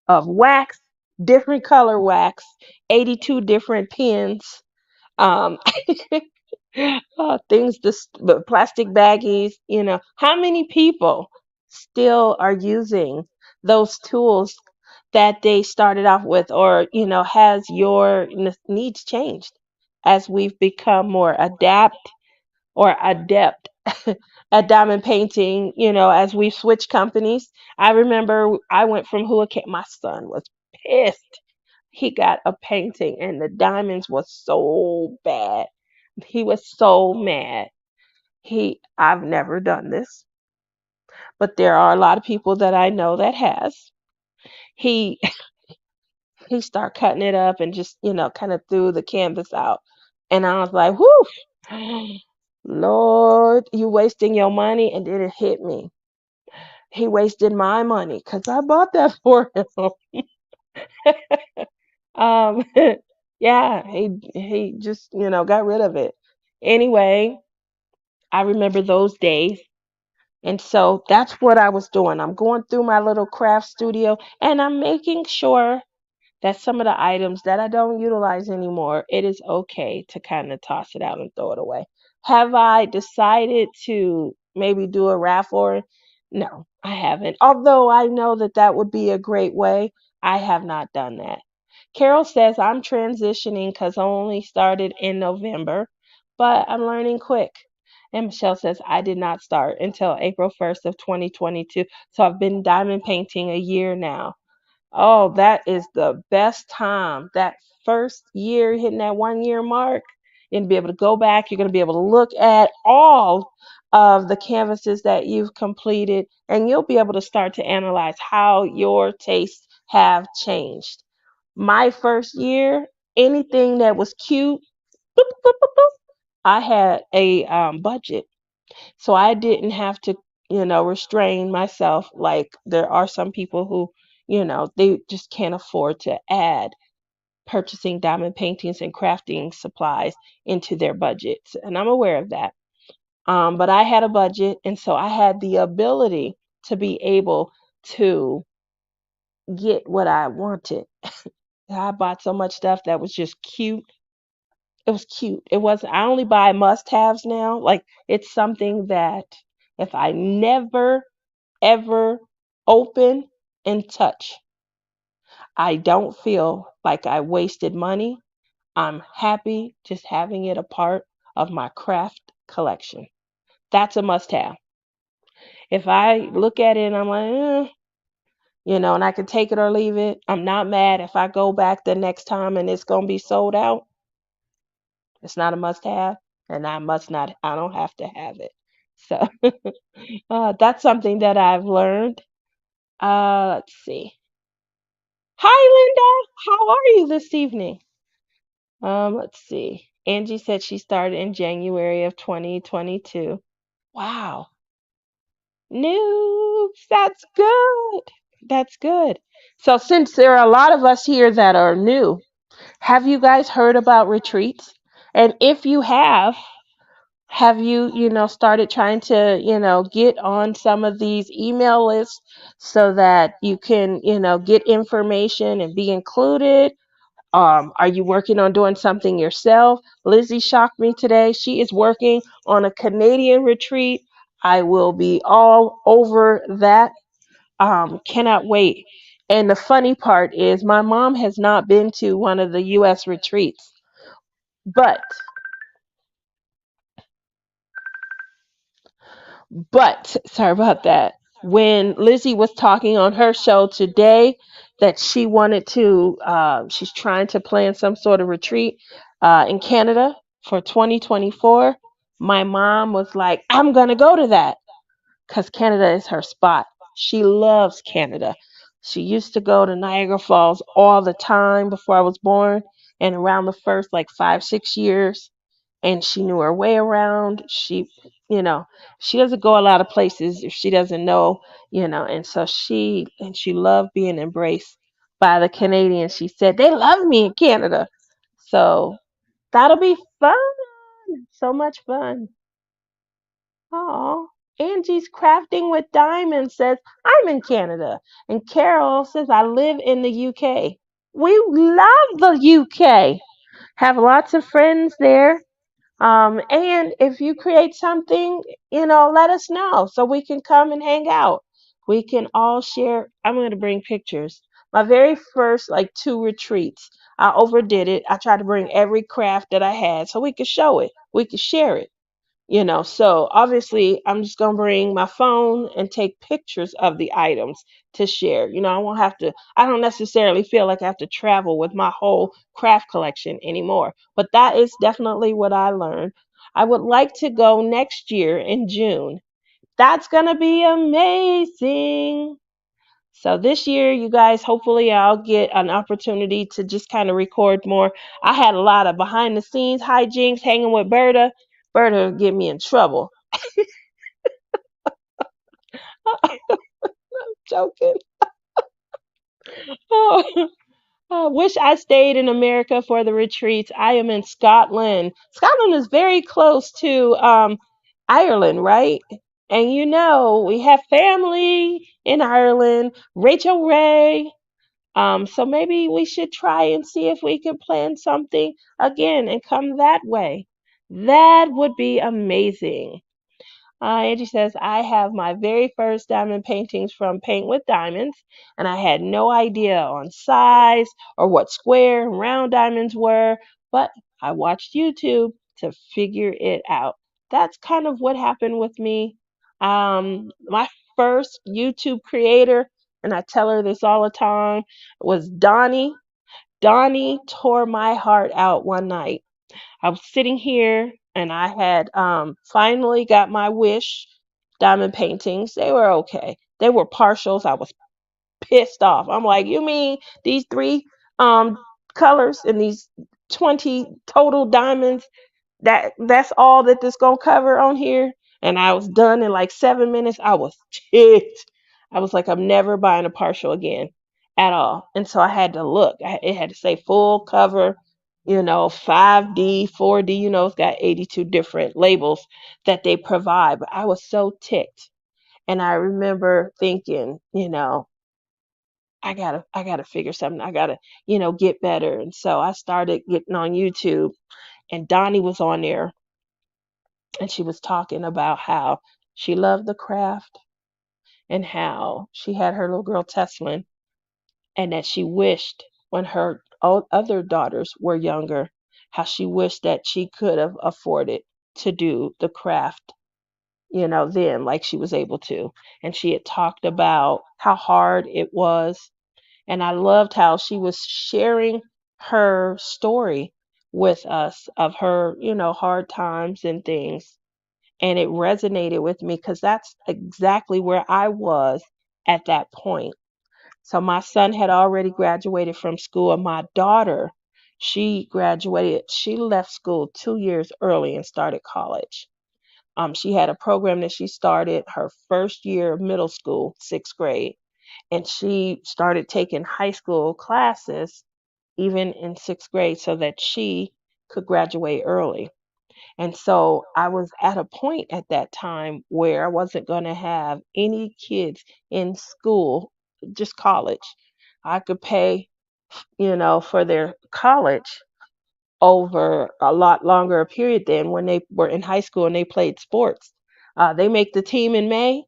of wax, different color wax, 82 different pins, um, things, the plastic baggies. How many people still are using those tools that they started off with, or has your needs changed as we've become more adept at diamond painting, as we switched companies? I remember I went from Hurricane. My son was pissed. He got a painting and the diamonds was so bad. He was so mad. I've never done this, but there are a lot of people that I know that has. He he started cutting it up and just, kind of threw the canvas out. And I was like, whoo, Lord, you wasting your money. And then it hit me. He wasted my money because I bought that for him. um, yeah, he just, got rid of it. Anyway, I remember those days. And so that's what I was doing. I'm going through my little craft studio and I'm making sure that some of the items that I don't utilize anymore, it is okay to kind of toss it out and throw it away. Have I decided to maybe do a raffle? No, I haven't. Although I know that that would be a great way, I have not done that. Carol says I'm transitioning because I only started in November, but I'm learning quick. And Michelle says I did not start until April 1st of 2022. So I've been diamond painting a year now. Oh, that is the best time. That first year, hitting that 1 year mark, you're going to be able to go back. You're going to be able to look at all of the canvases that you've completed, and you'll be able to start to analyze how your tastes have changed. My first year, anything that was cute, boop, boop, boop, boop, I had a budget. So I didn't have to, restrain myself like there are some people who, they just can't afford to add purchasing diamond paintings and crafting supplies into their budgets. And I'm aware of that. But I had a budget, and so I had the ability to be able to get what I wanted. I bought so much stuff that was just cute. It was cute. It wasn't, I only buy must haves now. Like, it's something that if I never ever open and touch, I don't feel like I wasted money. I'm happy just having it a part of my craft collection. That's a must have. If I look at it and I'm like, and I can take it or leave it, I'm not mad if I go back the next time and it's gonna be sold out. It's not a must have, and I don't have to have it. So that's something that I've learned. Let's see. Hi, Linda. How are you this evening? Let's see. Angie said she started in January of 2022. Wow. News. That's good. That's good. So, since there are a lot of us here that are new, have you guys heard about retreats? And if you have you, started trying to, get on some of these email lists so that you can, get information and be included? Are you working on doing something yourself? Lizzie shocked me today. She is working on a Canadian retreat. I will be all over that. Cannot wait. And the funny part is, my mom has not been to one of the U.S. retreats, but sorry about that. When Lizzie was talking on her show today, that she wanted to, she's trying to plan some sort of retreat in Canada for 2024. My mom was like, I'm going to go to that because Canada is her spot. She loves Canada. She used to go to Niagara Falls all the time before I was born, and around the first like 5, 6 years, and she knew her way around. You know, she doesn't go a lot of places if she doesn't know, and so she loved being embraced by the Canadians. She said they love me in Canada. So that'll be fun. So much fun. Oh, Angie's crafting with diamonds says I'm in Canada, and Carol says I live in the UK. We love the UK. Have lots of friends there. And if you create something, let us know so we can come and hang out. We can all share. I'm going to bring pictures. My very first, like, two retreats, I overdid it. I tried to bring every craft that I had so we could show it, we could share it. So obviously I'm just going to bring my phone and take pictures of the items to share. I don't necessarily feel like I have to travel with my whole craft collection anymore, but that is definitely what I learned. I would like to go next year in June. That's going to be amazing. So this year, you guys, hopefully I'll get an opportunity to just kind of record more. I had a lot of behind the scenes hijinks hanging with Berta. Berta would get me in trouble. Joking. Oh, I wish I stayed in America for the retreats. I am in Scotland. Scotland is very close to Ireland, right? And we have family in Ireland. Rachel Ray. So maybe we should try and see if we can plan something again and come that way. That would be amazing. Angie says, I have my very first diamond paintings from Paint with Diamonds, and I had no idea on size or what square and round diamonds were, but I watched YouTube to figure it out. That's kind of what happened with me. My first YouTube creator, and I tell her this all the time, was Donnie. Donnie tore my heart out one night. I was sitting here and I had finally got my wish diamond paintings. They were okay. They were partials. I was pissed off. I'm like, you mean these three um colors and these 20 total diamonds, that's all that this gonna cover on here? And I was done in like 7 minutes. I was ticked. I was like, I'm never buying a partial again at all. And so I had to look. It had to say full cover, 5D, 4D. It's got 82 different labels that they provide. But I was so ticked. And I remember thinking, I gotta figure something. I gotta, get better. And so I started getting on YouTube, and Donnie was on there, and she was talking about how she loved the craft and how she had her little girl Teslin, and that she wished when her other daughters were younger, how she wished that she could have afforded to do the craft, then like she was able to. And she had talked about how hard it was. And I loved how she was sharing her story with us of her, hard times and things. And it resonated with me because that's exactly where I was at that point. So my son had already graduated from school, and my daughter, she graduated, she left school 2 years early and started college. She had a program that she started her first year of middle school, sixth grade, and she started taking high school classes even in sixth grade so that she could graduate early. And so I was at a point at that time where I wasn't going to have any kids in school, just college. I could pay, for their college over a lot longer a period than when they were in high school and they played sports. They make the team in May.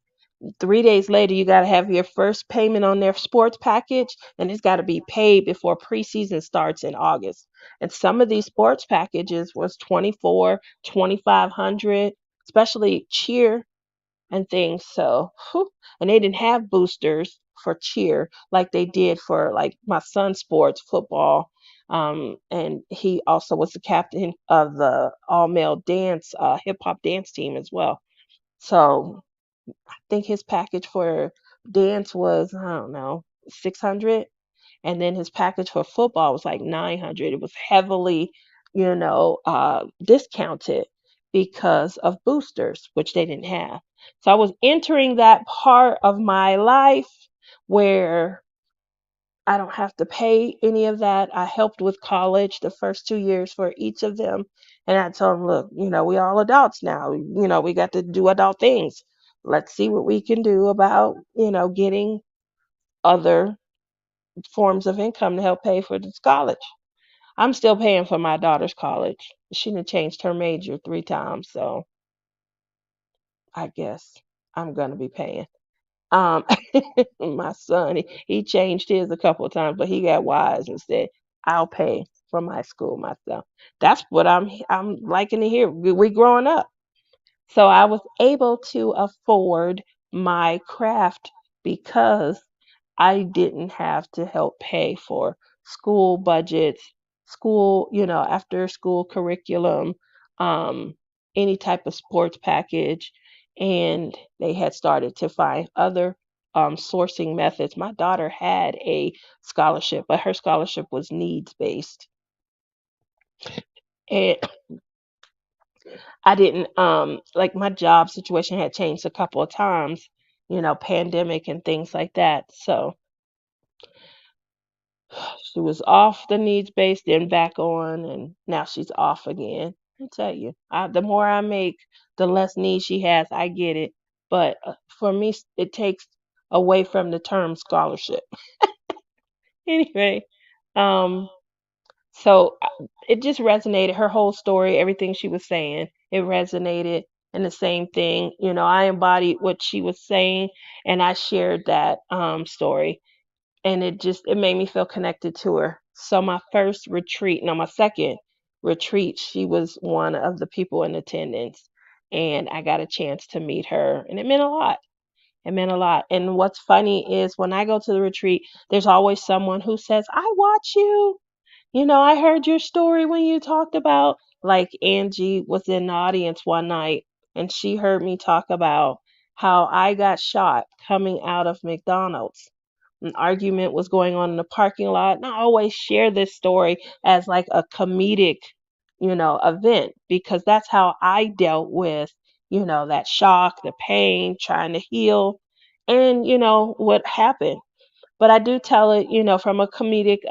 3 days later, you got to have your first payment on their sports package, and it's got to be paid before preseason starts in August. And some of these sports packages was 24, 2,500, especially cheer and things. So, whew, and they didn't have boosters for cheer like they did for like my son's sports, football. And he also was the captain of the all male dance, hip hop dance team as well. So think his package for dance was, I don't know, 600, and then his package for football was like 900. It was heavily, discounted because of boosters, which they didn't have. So I was entering that part of my life where I don't have to pay any of that. I helped with college the first 2 years for each of them. And I told them, look, we all adults now. We got to do adult things. Let's see what we can do about, getting other forms of income to help pay for this college. I'm still paying for my daughter's college. She done changed her major 3 times, so I guess I'm gonna be paying. Um, my son, he changed his a couple of times, but he got wise and said, "I'll pay for my school myself." That's what I'm liking to hear. We growing up, so I was able to afford my craft because I didn't have to help pay for school budgets, school, after school curriculum, um, any type of sports package. And they had started to find other sourcing methods. My daughter had a scholarship, but her scholarship was needs based. And I didn't, like my job situation had changed a couple of times, pandemic and things like that. So she was off the needs based, then back on, and now she's off again. I tell you, the more I make, the less need she has. I get it, but for me, it takes away from the term scholarship. Anyway, um, so it just resonated. Her whole story, everything she was saying, it resonated. And the same thing, I embodied what she was saying, and I shared that story, and it made me feel connected to her. So my first retreat, no, my second retreat, she was one of the people in attendance, and I got a chance to meet her, and it meant a lot. It meant a lot. And what's funny is when I go to the retreat, there's always someone who says, "I watch you. I heard your story when you talked about," like Angie was in the audience one night and she heard me talk about how I got shot coming out of McDonald's. An argument was going on in the parking lot. And I always share this story as like a comedic, event because that's how I dealt with, that shock, the pain, trying to heal, and, what happened. But I do tell it, from a comedic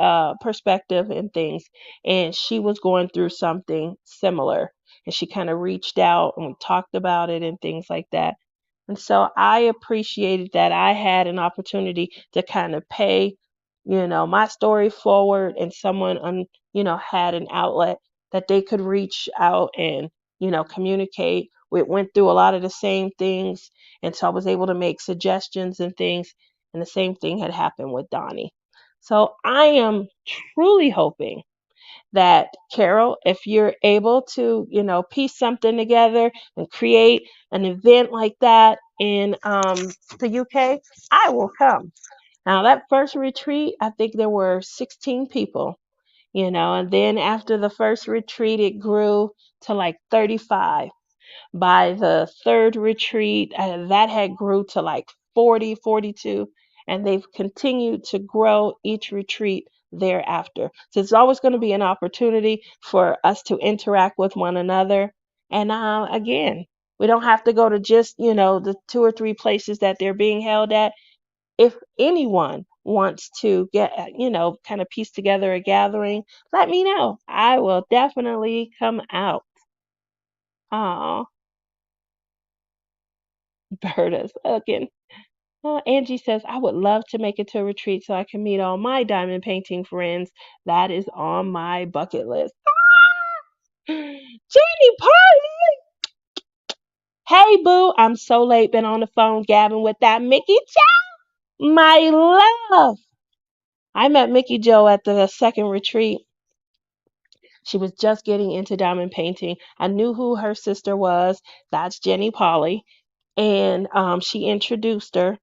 perspective and things. And she was going through something similar, and she kind of reached out and we talked about it and things like that. And so I appreciated that I had an opportunity to kind of pay, my story forward, and someone, had an outlet that they could reach out and, communicate. We went through a lot of the same things. And so I was able to make suggestions and things. And the same thing had happened with Donnie. So I am truly hoping that, Carol, if you're able to, piece something together and create an event like that in the UK, I will come. Now, that first retreat, I think there were 16 people, and then after the first retreat, it grew to like 35. By the third retreat, that had grew to like 40, 42, and they've continued to grow each retreat thereafter. So it's always going to be an opportunity for us to interact with one another. And again, we don't have to go to just, the two or three places that they're being held at. If anyone wants to get, kind of piece together a gathering, let me know. I will definitely come out. Oh, Berta's again. Angie says, I would love to make it to a retreat so I can meet all my diamond painting friends. That is on my bucket list. Jenny Party! Hey, boo. I'm so late. Been on the phone gabbing with that Mickey Joe. My love. I met Mickey Joe at the second retreat. She was just getting into diamond painting. I knew who her sister was. That's Jenny Polly. And she introduced her,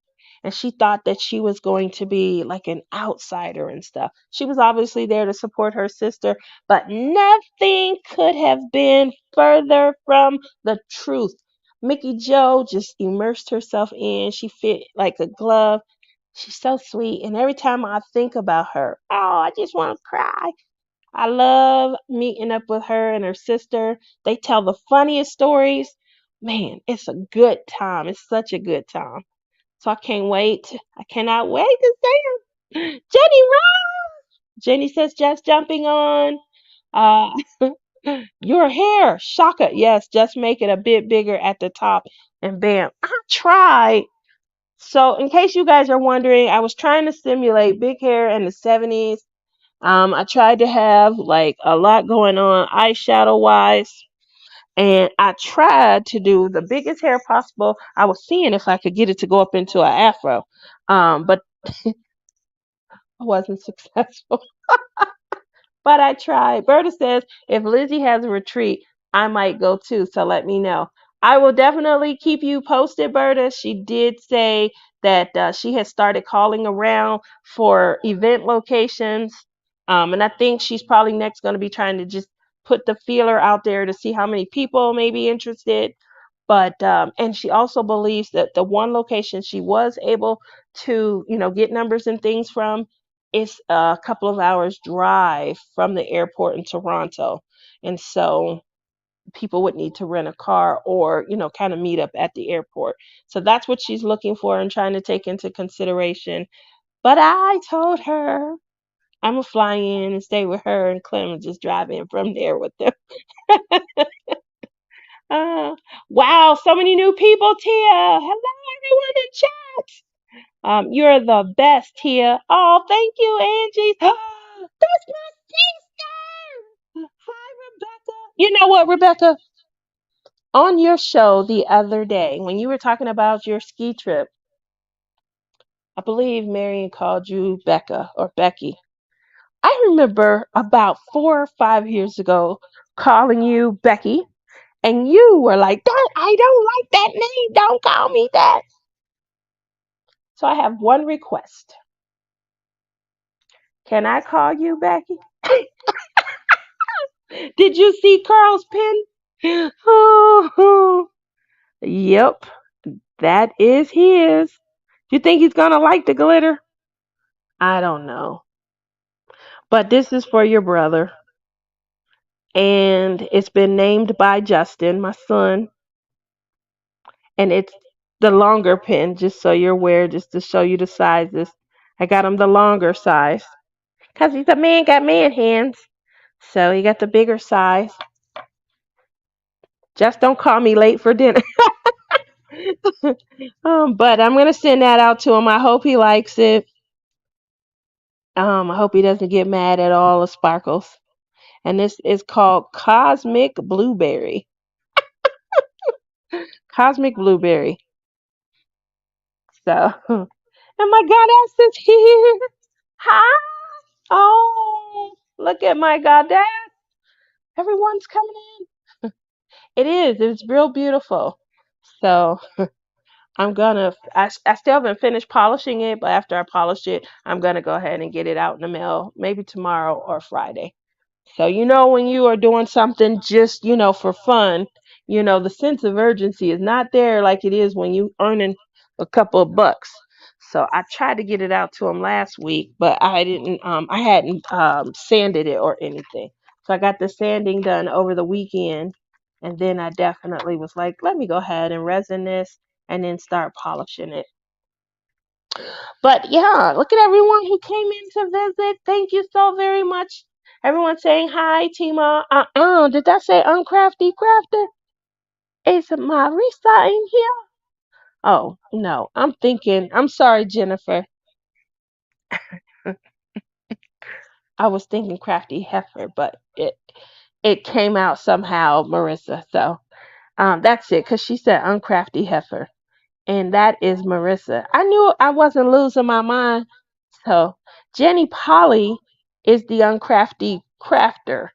and she thought that she was going to be like an outsider and stuff. She was obviously there to support her sister, but nothing could have been further from the truth. Mickey Joe just immersed herself in. She fit like a glove. She's so sweet, and every time I think about her, oh, I just want to cry. I love meeting up with her and her sister. They tell the funniest stories. Man, it's a good time. It's such a good time. So I can't wait. I cannot wait to see him. Jenny Rose! Jenny says just jumping on. Uh your hair, Shaka. Yes, just make it a bit bigger at the top and bam. I tried. So in case you guys are wondering, I was trying to simulate big hair in the 70s. I tried to have like a lot going on eyeshadow wise. And I tried to do the biggest hair possible. I was seeing if I could get it to go up into an afro. But I wasn't successful. But I tried. Berta says if Lizzie has a retreat, I might go too. So let me know. I will definitely keep you posted, Berta. She did say that she has started calling around for event locations. And I think she's probably next going to be trying to just put the feeler out there to see how many people may be interested. But and she also believes that the one location she was able to, get numbers and things from is a couple of hours drive from the airport in Toronto. And so people would need to rent a car or, kind of meet up at the airport. So that's what she's looking for and trying to take into consideration. But I told her I'm gonna fly in and stay with her and Clem and just drive in from there with them. Uh, wow, so many new people, Tia. Hello, everyone in chat. You're the best, Tia. Oh, thank you, Angie. That's my sister. Hi, Rebecca. You know what, Rebecca? On your show the other day, when you were talking about your ski trip, I believe Marion called you Becca or Becky. I remember about 4 or 5 years ago calling you Becky, and you were like, "That I don't like that name. Don't call me that." So I have one request. Can I call you Becky? Did you see Carl's pen? Oh, yep, that is his. Do you think he's gonna like the glitter? I don't know. But this is for your brother. And it's been named by Justin, my son. And it's the longer pen, just so you're aware, just to show you the sizes. I got him the longer size. Because he's a man, got man hands. So he got the bigger size. Just don't call me late for dinner. But I'm gonna send that out to him. I hope he likes it. I hope he doesn't get mad at all the sparkles. And this is called Cosmic Blueberry. Cosmic Blueberry. So, and my goddess is here. Hi. Oh, look at my goddess. Everyone's coming in. It is. It's real beautiful. So I still haven't finished polishing it, but after I polish it, I'm gonna go ahead and get it out in the mail maybe tomorrow or Friday. So, when you are doing something just, for fun, the sense of urgency is not there like it is when you earning a couple of bucks. So I tried to get it out to him last week, but I hadn't sanded it or anything. So I got the sanding done over the weekend. And then I definitely was like, let me go ahead and resin this and then start polishing it. But yeah, look at everyone who came in to visit. Thank you so very much. Everyone saying hi, Tima. Did that say uncrafty crafter? Is Marisa in here? Oh, no. I'm sorry, Jennifer. I was thinking crafty heifer, but it came out somehow, Marissa. So that's it, because she said uncrafty heifer. And that is Marissa. I knew I wasn't losing my mind. So Jenny Polly is the uncrafty crafter.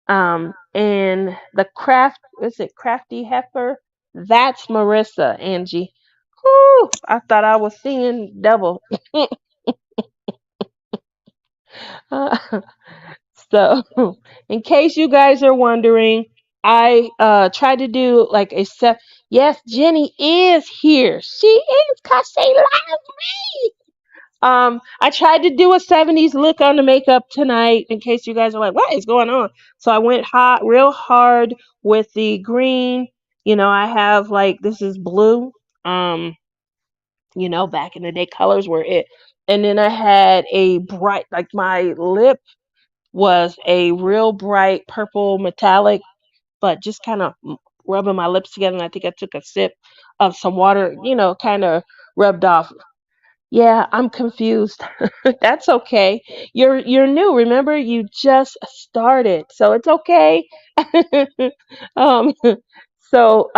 And the craft is it crafty heifer? That's Marissa, Angie. Whew, I thought I was seeing double. Uh, so, in case you guys are wondering, I tried to do like a set. Yes, Jenny is here. She is, cause she loves me. I tried to do a 70s look on the makeup tonight in case you guys are like, what is going on? So I went real hard with the green. I have like, this is blue. Um, back in the day, colors were it. And then I had a bright, like my lip was a real bright purple metallic, but just kind of rubbing my lips together. And I think I took a sip of some water, kind of rubbed off. Yeah, I'm confused. That's okay. You're new. Remember, you just started, so it's okay. um, so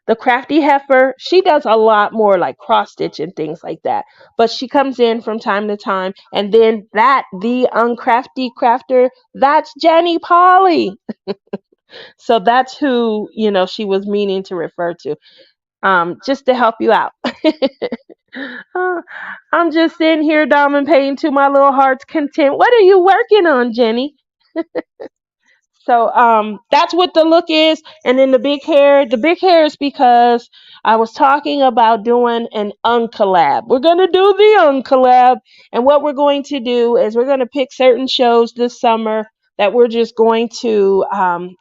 the crafty heifer, she does a lot more like cross stitch and things like that. But she comes in from time to time, and then the uncrafty crafter, that's Jenny Polly. So that's who she was meaning to refer to. Just to help you out. Uh, I'm just sitting here, diamond painting to my little heart's content. What are you working on, Jenny? So that's what the look is. And then the big hair is because I was talking about doing an uncollab. We're gonna do the uncollab. And what we're going to do is we're gonna pick certain shows this summer that we're just going to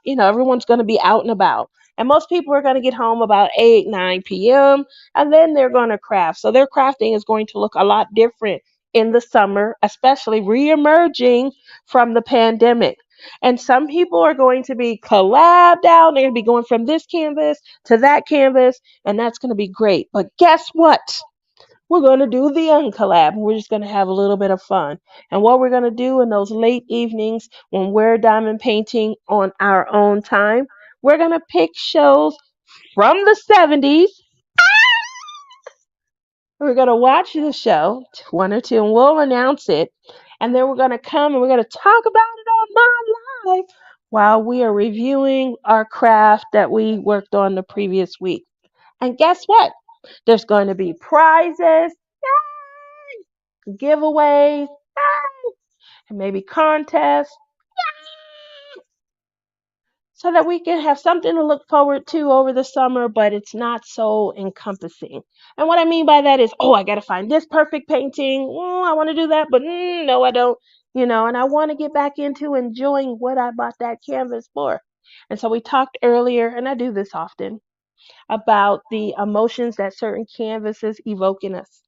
everyone's gonna be out and about. And most people are going to get home about 8, 9 p.m. and then they're going to craft. So their crafting is going to look a lot different in the summer, especially re-emerging from the pandemic. And some people are going to be collabed out. They're going to be going from this canvas to that canvas, and that's going to be great. But guess what? We're going to do the uncollab. We're just going to have a little bit of fun. And what we're going to do in those late evenings when we're diamond painting on our own time, we're going to pick shows from the 70s. We're going to watch the show, one or two, and we'll announce it. And then we're going to come and we're going to talk about it on my live while we are reviewing our craft that we worked on the previous week. And guess what? There's going to be prizes, giveaways, and maybe contests so that we can have something to look forward to over the summer, but it's not so encompassing. And what I mean by that is, oh, I got to find this perfect painting. I want to do that, but no, I don't. And I want to get back into enjoying what I bought that canvas for. And so we talked earlier, and I do this often, about the emotions that certain canvases evoke in us.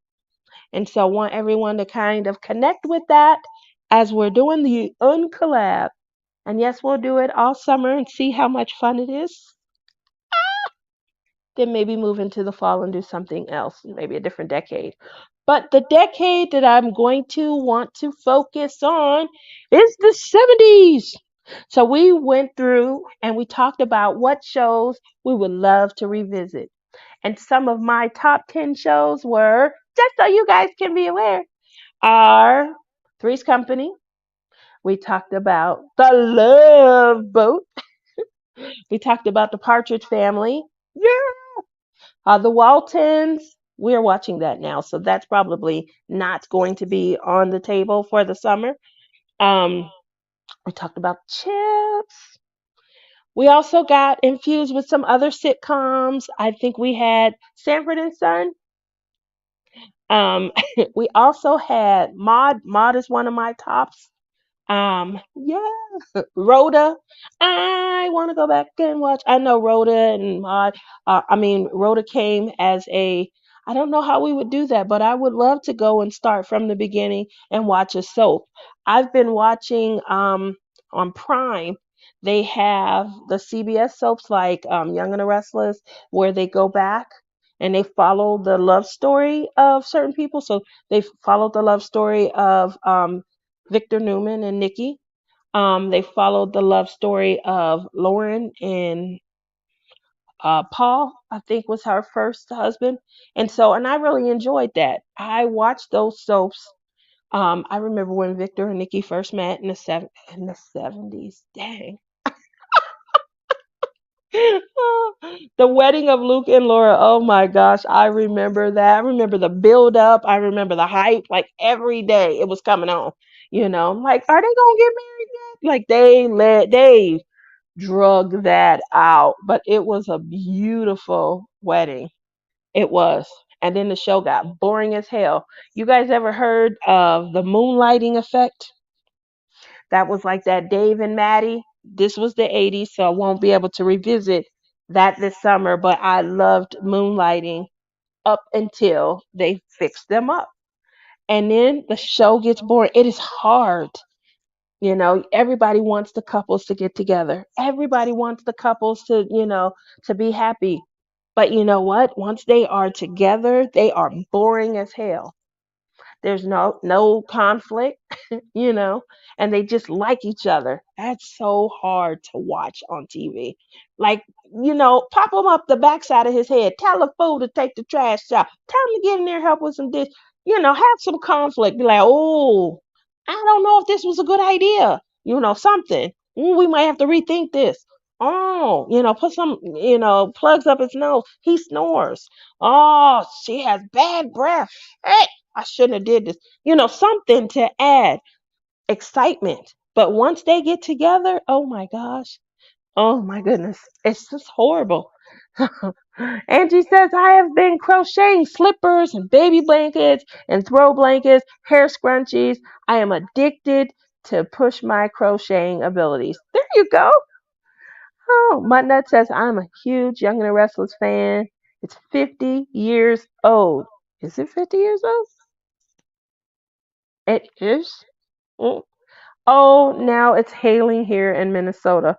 And so I want everyone to kind of connect with that as we're doing the uncollab. And yes, we'll do it all summer and see how much fun it is. Then maybe move into the fall and do something else, maybe a different decade. But the decade that I'm going to want to focus on is the 70s. So we went through and we talked about what shows we would love to revisit. And some of my top 10 shows were, just so you guys can be aware, are Three's Company. We talked about the Love Boat. We talked about the Partridge Family. Yeah. The Waltons. We're watching that now, so that's probably not going to be on the table for the summer. Um, we talked about Chips. We also got infused with some other sitcoms. I think we had Sanford and Son. We also had Maud. Maud is one of my tops. Yeah, Rhoda. I want to go back and watch. I know Rhoda and Maud. I mean, Rhoda came as a. I don't know how we would do that, but I would love to go and start from the beginning and watch a soap. I've been watching on Prime. They have the CBS soaps like Young and the Restless, where they go back and they follow the love story of certain people. So they followed the love story of Victor Newman and Nikki. They followed the love story of Lauren and Paul, I think was her first husband. And I really enjoyed that. I watched those soaps. I remember when Victor and Nikki first met in the 70s. Dang. The wedding of Luke and Laura. Oh my gosh, I remember that. I remember the build up. I remember the hype. Like every day it was coming on. Like, are they gonna get married yet? Like they drug that out. But it was a beautiful wedding. It was. And then the show got boring as hell. You guys ever heard of the moonlighting effect? That was like that Dave and Maddie. This was the 80s, so I won't be able to revisit that this summer, but I loved moonlighting up until they fixed them up. And then the show gets boring. It is hard. Everybody wants the couples to get together. Everybody wants the couples to be happy. But you know what? Once they are together, they are boring as hell. There's no conflict, you know, and they just like each other. That's so hard to watch on TV. Like, pop him up the backside of his head. Tell a fool to take the trash out. Tell him to get in there, help with some dish. Have some conflict. Be like, oh, I don't know if this was a good idea. Something. We might have to rethink this. Oh, put some, plugs up his nose. He snores. Oh, she has bad breath. Hey, I shouldn't have did this. Something to add excitement. But once they get together, oh my gosh. Oh my goodness. It's just horrible. Angie says, I have been crocheting slippers and baby blankets and throw blankets, hair scrunchies. I am addicted to push my crocheting abilities. There you go. Oh, my nut says, I'm a huge Young and the Restless fan. It's 50 years old. Is it 50 years old? It is. Mm. Oh, now it's hailing here in Minnesota.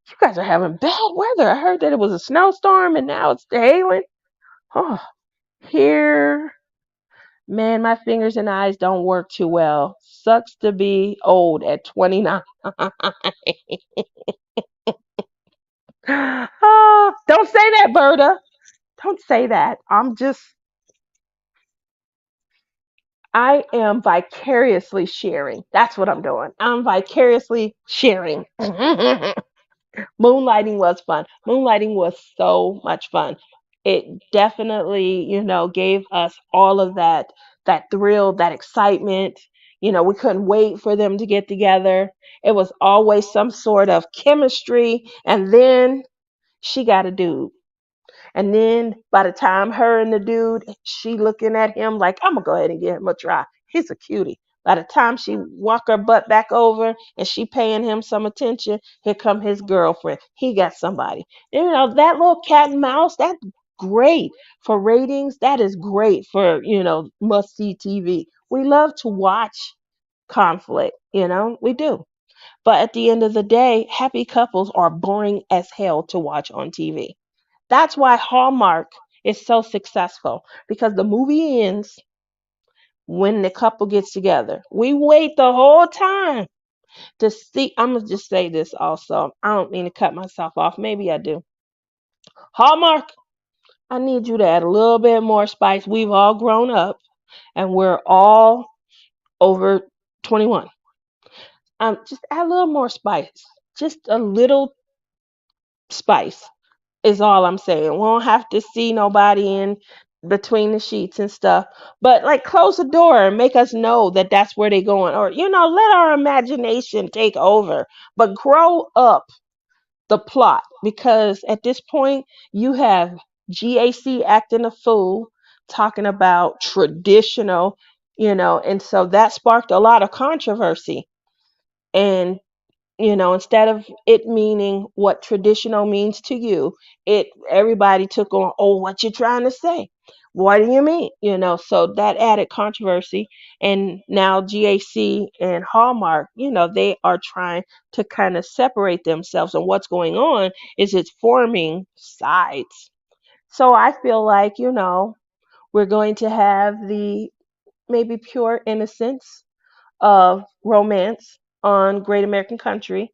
You guys are having bad weather. I heard that it was a snowstorm and now it's hailing. Oh, here, man, my fingers and eyes don't work too well. Sucks to be old at 29. Oh, don't say that, Berta. Don't say that. I am vicariously sharing. That's what I'm doing. I'm vicariously sharing. Moonlighting was fun. Moonlighting was so much fun. It definitely, gave us all of that thrill, that excitement. We couldn't wait for them to get together. It was always some sort of chemistry. And then she got a dude. And then by the time her and the dude, she looking at him like, I'm gonna go ahead and give him a try. He's a cutie. By the time she walk her butt back over and she paying him some attention, here come his girlfriend. He got somebody. That little cat and mouse, that's great for ratings. That is great for, must see TV. We love to watch conflict, we do. But at the end of the day, happy couples are boring as hell to watch on TV. That's why Hallmark is so successful because the movie ends when the couple gets together. We wait the whole time to see. I'm going to just say this also. I don't mean to cut myself off. Maybe I do. Hallmark, I need you to add a little bit more spice. We've all grown up and we're all over 21. Just add a little more spice. Just a little spice is all I'm saying. We don't have to see nobody in between the sheets and stuff. But like close the door and make us know that that's where they're going. Or, let our imagination take over. But grow up the plot because at this point you have GAC acting a fool, talking about traditional, and so that sparked a lot of controversy. And instead of it meaning what traditional means to you, everybody took on, oh, what you trying to say? What do you mean? So that added controversy. And now GAC and Hallmark, they are trying to kind of separate themselves. And what's going on is it's forming sides. So I feel like, we're going to have the maybe pure innocence of romance on Great American Country.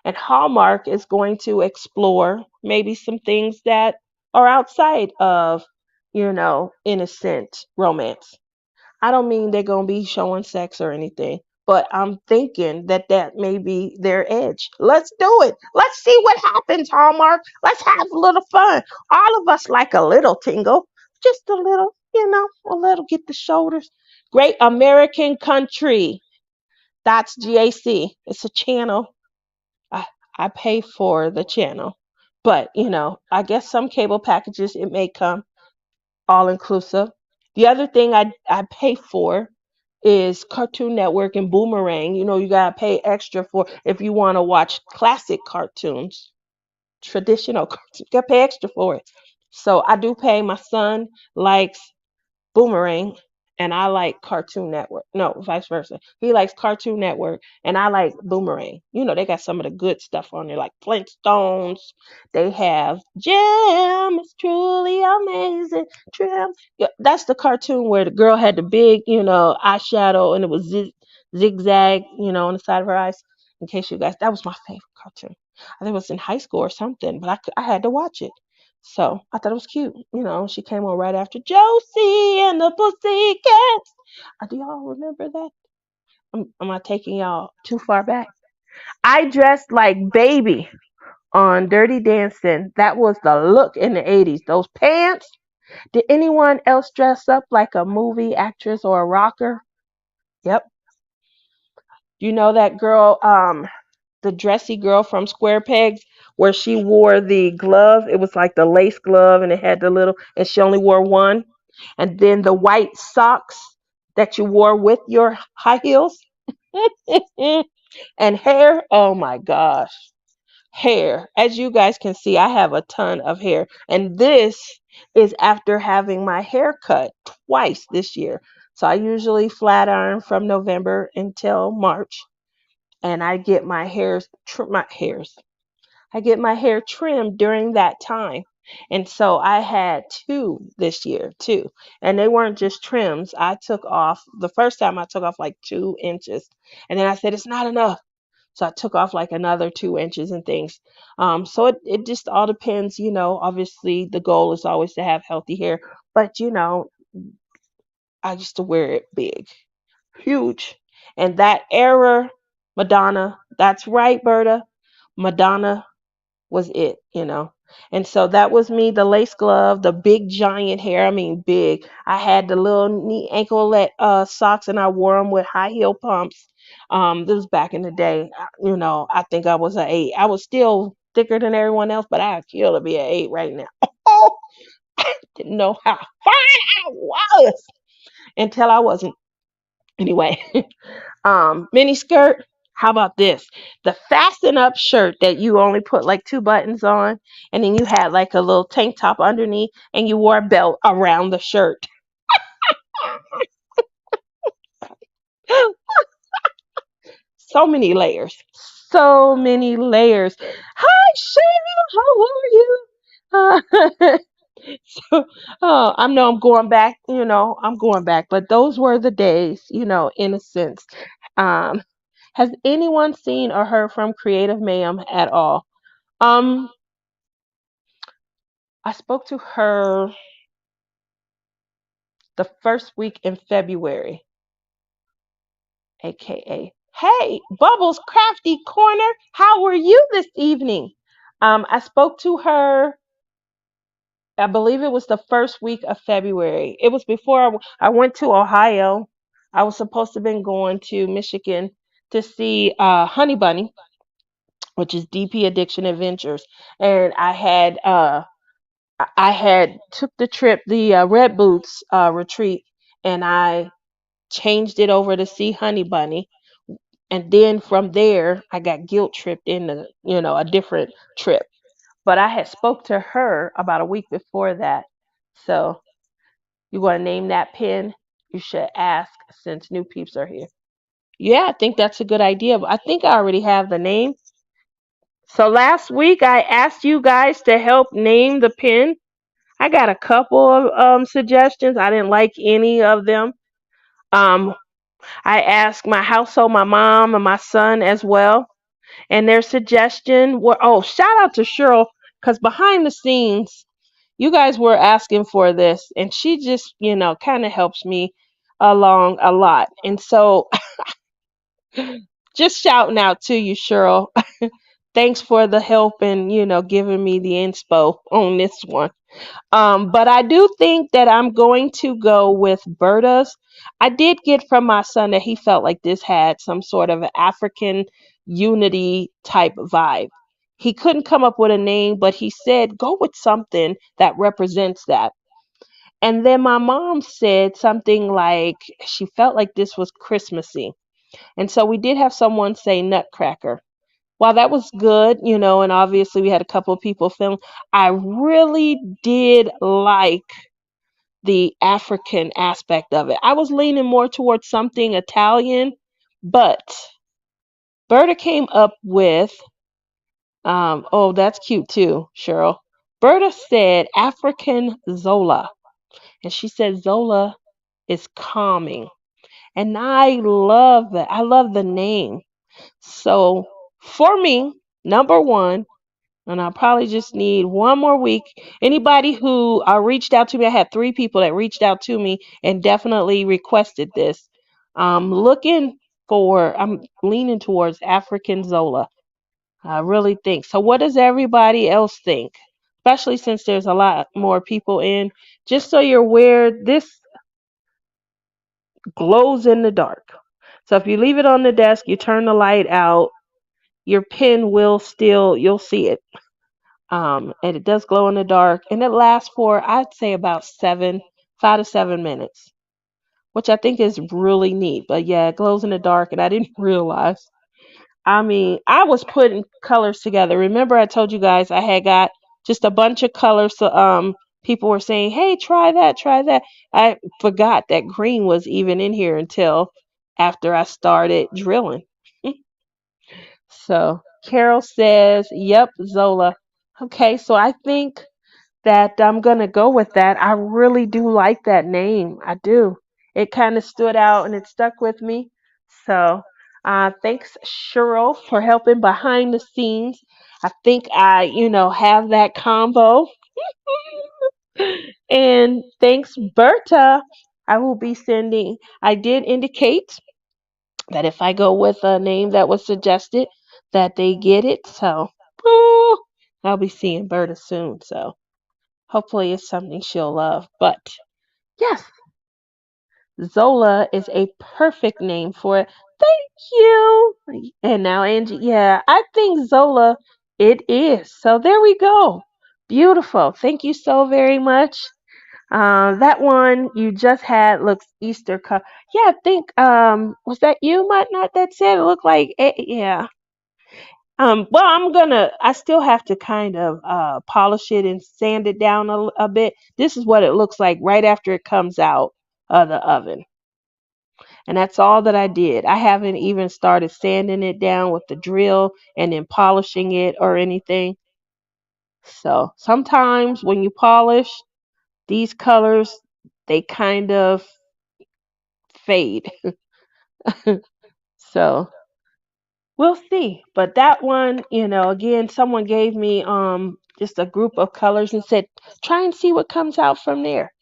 And Hallmark is going to explore maybe some things that are outside of, innocent romance. I don't mean they're going to be showing sex or anything, but I'm thinking that that may be their edge. Let's do it. Let's see what happens, Hallmark. Let's have a little fun. All of us like a little tingle, just a little, a little get the shoulders. Great American Country. That's GAC. It's a channel. I, I pay for the channel. But, I guess some cable packages it may come all inclusive. The other thing I pay for is Cartoon Network and Boomerang. You gotta pay extra for if you want to watch classic cartoons, traditional cartoons. You gotta pay extra for it. So I do pay. My son likes Boomerang, and I like Cartoon Network. No, vice versa. He likes Cartoon Network, and I like Boomerang. They got some of the good stuff on there, like Flintstones. They have Jim. It's truly amazing. Trim. Yeah, that's the cartoon where the girl had the big, eyeshadow, and it was zigzag, on the side of her eyes. In case you guys, that was my favorite cartoon. I think it was in high school or something, but I had to watch it. So I thought it was cute. She came on right after Josie and the Pussycats. Do y'all remember that? Am I taking y'all too far back? I dressed like baby on Dirty Dancing. That was the look in the 80s. Those pants. Did anyone else dress up like a movie actress or a rocker? Yep. You know that girl, the dressy girl from Square Pegs, where she wore the glove. It was like the lace glove, and it had the little, and she only wore one. And then the white socks that you wore with your high heels. And hair. Oh my gosh. Hair. As you guys can see, I have a ton of hair. And this is after having my hair cut twice this year. So I usually flat iron from November until March, and I get my I get my hair trimmed during that time. And so I had two this year too. And they weren't just trims. I took off the first time I took off like 2 inches. And then I said it's not enough. So I took off like another 2 inches and things. So it just all depends, obviously the goal is always to have healthy hair. But I used to wear it big, huge. And that era, Madonna, that's right, Berta. Madonna was it. And so that was me, the lace glove, the big giant hair. I mean, big. I had the little knee anklet socks, and I wore them with high heel pumps. This was back in the day. I think I was an 8. I was still thicker than everyone else, but I'd kill to be an 8 right now. Oh, didn't know how fine I was until I wasn't. Anyway, mini skirt. How about this? The fasten up shirt that you only put like 2 buttons on, and then you had like a little tank top underneath, and you wore a belt around the shirt. So many layers. So many layers. Hi, Shayla. How are you? So, I know I'm going back. I'm going back. But those were the days. In a sense. Um, has anyone seen or heard from Creative Ma'am at all? Um, I spoke to her the first week in February, aka Hey, Bubbles Crafty Corner, how were you this evening? I spoke to her, I believe it was the first week of February. It was before I went to Ohio. I was supposed to have been going to Michigan to see Honey Bunny, which is DP Addiction Adventures. And I had took the trip, the Red Boots retreat, and I changed it over to see Honey Bunny. And then from there, I got guilt tripped into, a different trip. But I had spoke to her about a week before that. So you want to name that pin? You should ask since new peeps are here. Yeah, I think that's a good idea. But I think I already have the name. So last week I asked you guys to help name the pin. I got a couple of suggestions. I didn't like any of them. Um, I asked my household, my mom, and my son as well. And their suggestion were, oh, shout out to Cheryl, because behind the scenes, you guys were asking for this, and she just, kind of helps me along a lot. And so just shouting out to you, Cheryl. Thanks for the help and, giving me the inspo on this one. But I do think that I'm going to go with Berta's. I did get from my son that he felt like this had some sort of African unity type vibe. He couldn't come up with a name, but he said, go with something that represents that. And then my mom said something like she felt like this was Christmassy. And so we did have someone say Nutcracker. While that was good, and obviously we had a couple of people film, I really did like the African aspect of it. I was leaning more towards something Italian, but Berta came up with, oh, that's cute too, Cheryl. Berta said African Zola, and she said Zola is calming. And I love that. I love the name. So for me, number one, and I'll probably just need one more week. Anybody who reached out to me, I had 3 people that reached out to me and definitely requested this. I'm leaning towards African Zola. I really think. So, what does everybody else think? Especially since there's a lot more people in. Just so you're aware, this glows in the dark. So, if you leave it on the desk, you turn the light out, your pen will still, you'll see it. And it does glow in the dark, and it lasts for, I'd say, about 5 to 7 minutes, which I think is really neat. But yeah, it glows in the dark, and I didn't realize. I mean, I was putting colors together. Remember, I told you guys I had got just a bunch of colors. So, people were saying, "Hey, try that, try that." I forgot that green was even in here until after I started drilling. So Carol says, "Yep, Zola." Okay, so I think that I'm gonna go with that. I really do like that name. I do. It kind of stood out and it stuck with me. So thanks, Cheryl, for helping behind the scenes. I think I, have that combo. And thanks, Berta. I will be sending. I did indicate that if I go with a name that was suggested, that they get it. So, ooh, I'll be seeing Berta soon. So. Hopefully, it's something she'll love. But yes, Zola is a perfect name for it. Thank you. And now, Angie, yeah, I think Zola it is. So there we go. Beautiful. Thank you so very much. That one you just had looks Easter. Yeah, I think was that you, Mutt? Not that said it looked like yeah. Well, I still have to kind of polish it and sand it down a bit. This is what it looks like right after it comes out of the oven. And that's all that I did. I haven't even started sanding it down with the drill and then polishing it or anything. So sometimes when you polish these colors, they kind of fade. So we'll see. But that one, again, someone gave me just a group of colors and said, try and see what comes out from there.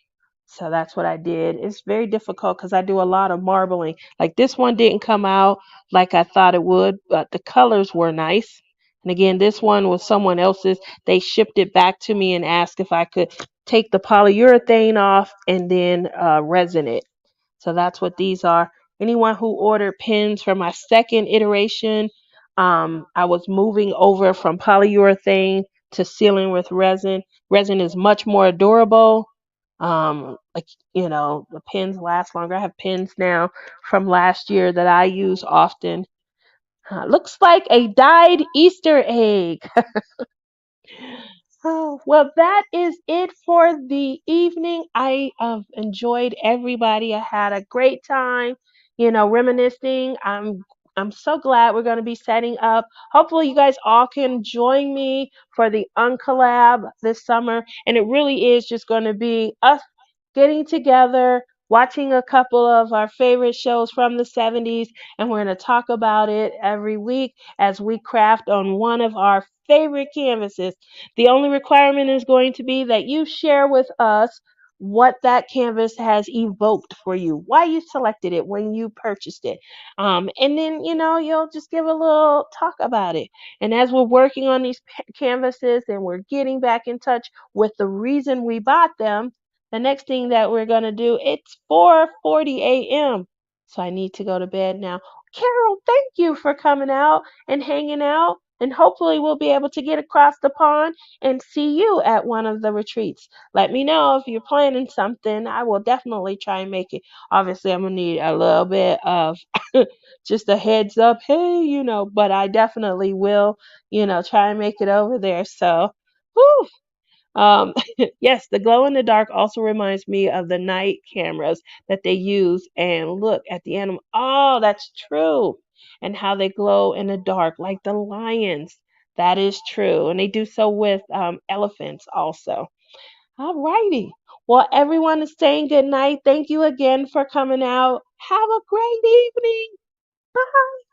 So that's what I did. It's very difficult because I do a lot of marbling. Like this one didn't come out like I thought it would, but the colors were nice. And again, this one was someone else's. They shipped it back to me and asked if I could take the polyurethane off and then resin it. So that's what these are. Anyone who ordered pins for my second iteration, I was moving over from polyurethane to sealing with resin. Resin is much more durable. Like, the pins last longer. I have pins now from last year that I use often. Looks like a dyed Easter egg. Oh, well, that is it for the evening. I enjoyed everybody. I had a great time, reminiscing. I'm so glad we're going to be setting up. Hopefully, you guys all can join me for the Uncollab this summer. And it really is just going to be us getting together, watching a couple of our favorite shows from the 70s, and we're going to talk about it every week as we craft on one of our favorite canvases. The only requirement is going to be that you share with us what that canvas has evoked for you, why you selected it when you purchased it. And then, you'll just give a little talk about it. And as we're working on these canvases and we're getting back in touch with the reason we bought them, the next thing that we're going to do, it's 4:40 a.m. So I need to go to bed now. Carol, thank you for coming out and hanging out. And hopefully we'll be able to get across the pond and see you at one of the retreats. Let me know if you're planning something. I will definitely try and make it. Obviously, I'm going to need a little bit of just a heads up. Hey, but I definitely will, try and make it over there. So, whew, yes, the glow in the dark also reminds me of the night cameras that they use and look at the animal. Oh, that's true. And how they glow in the dark, like the lions. That is true. And they do so with elephants also. All righty. Well, everyone is saying good night. Thank you again for coming out. Have a great evening. Bye.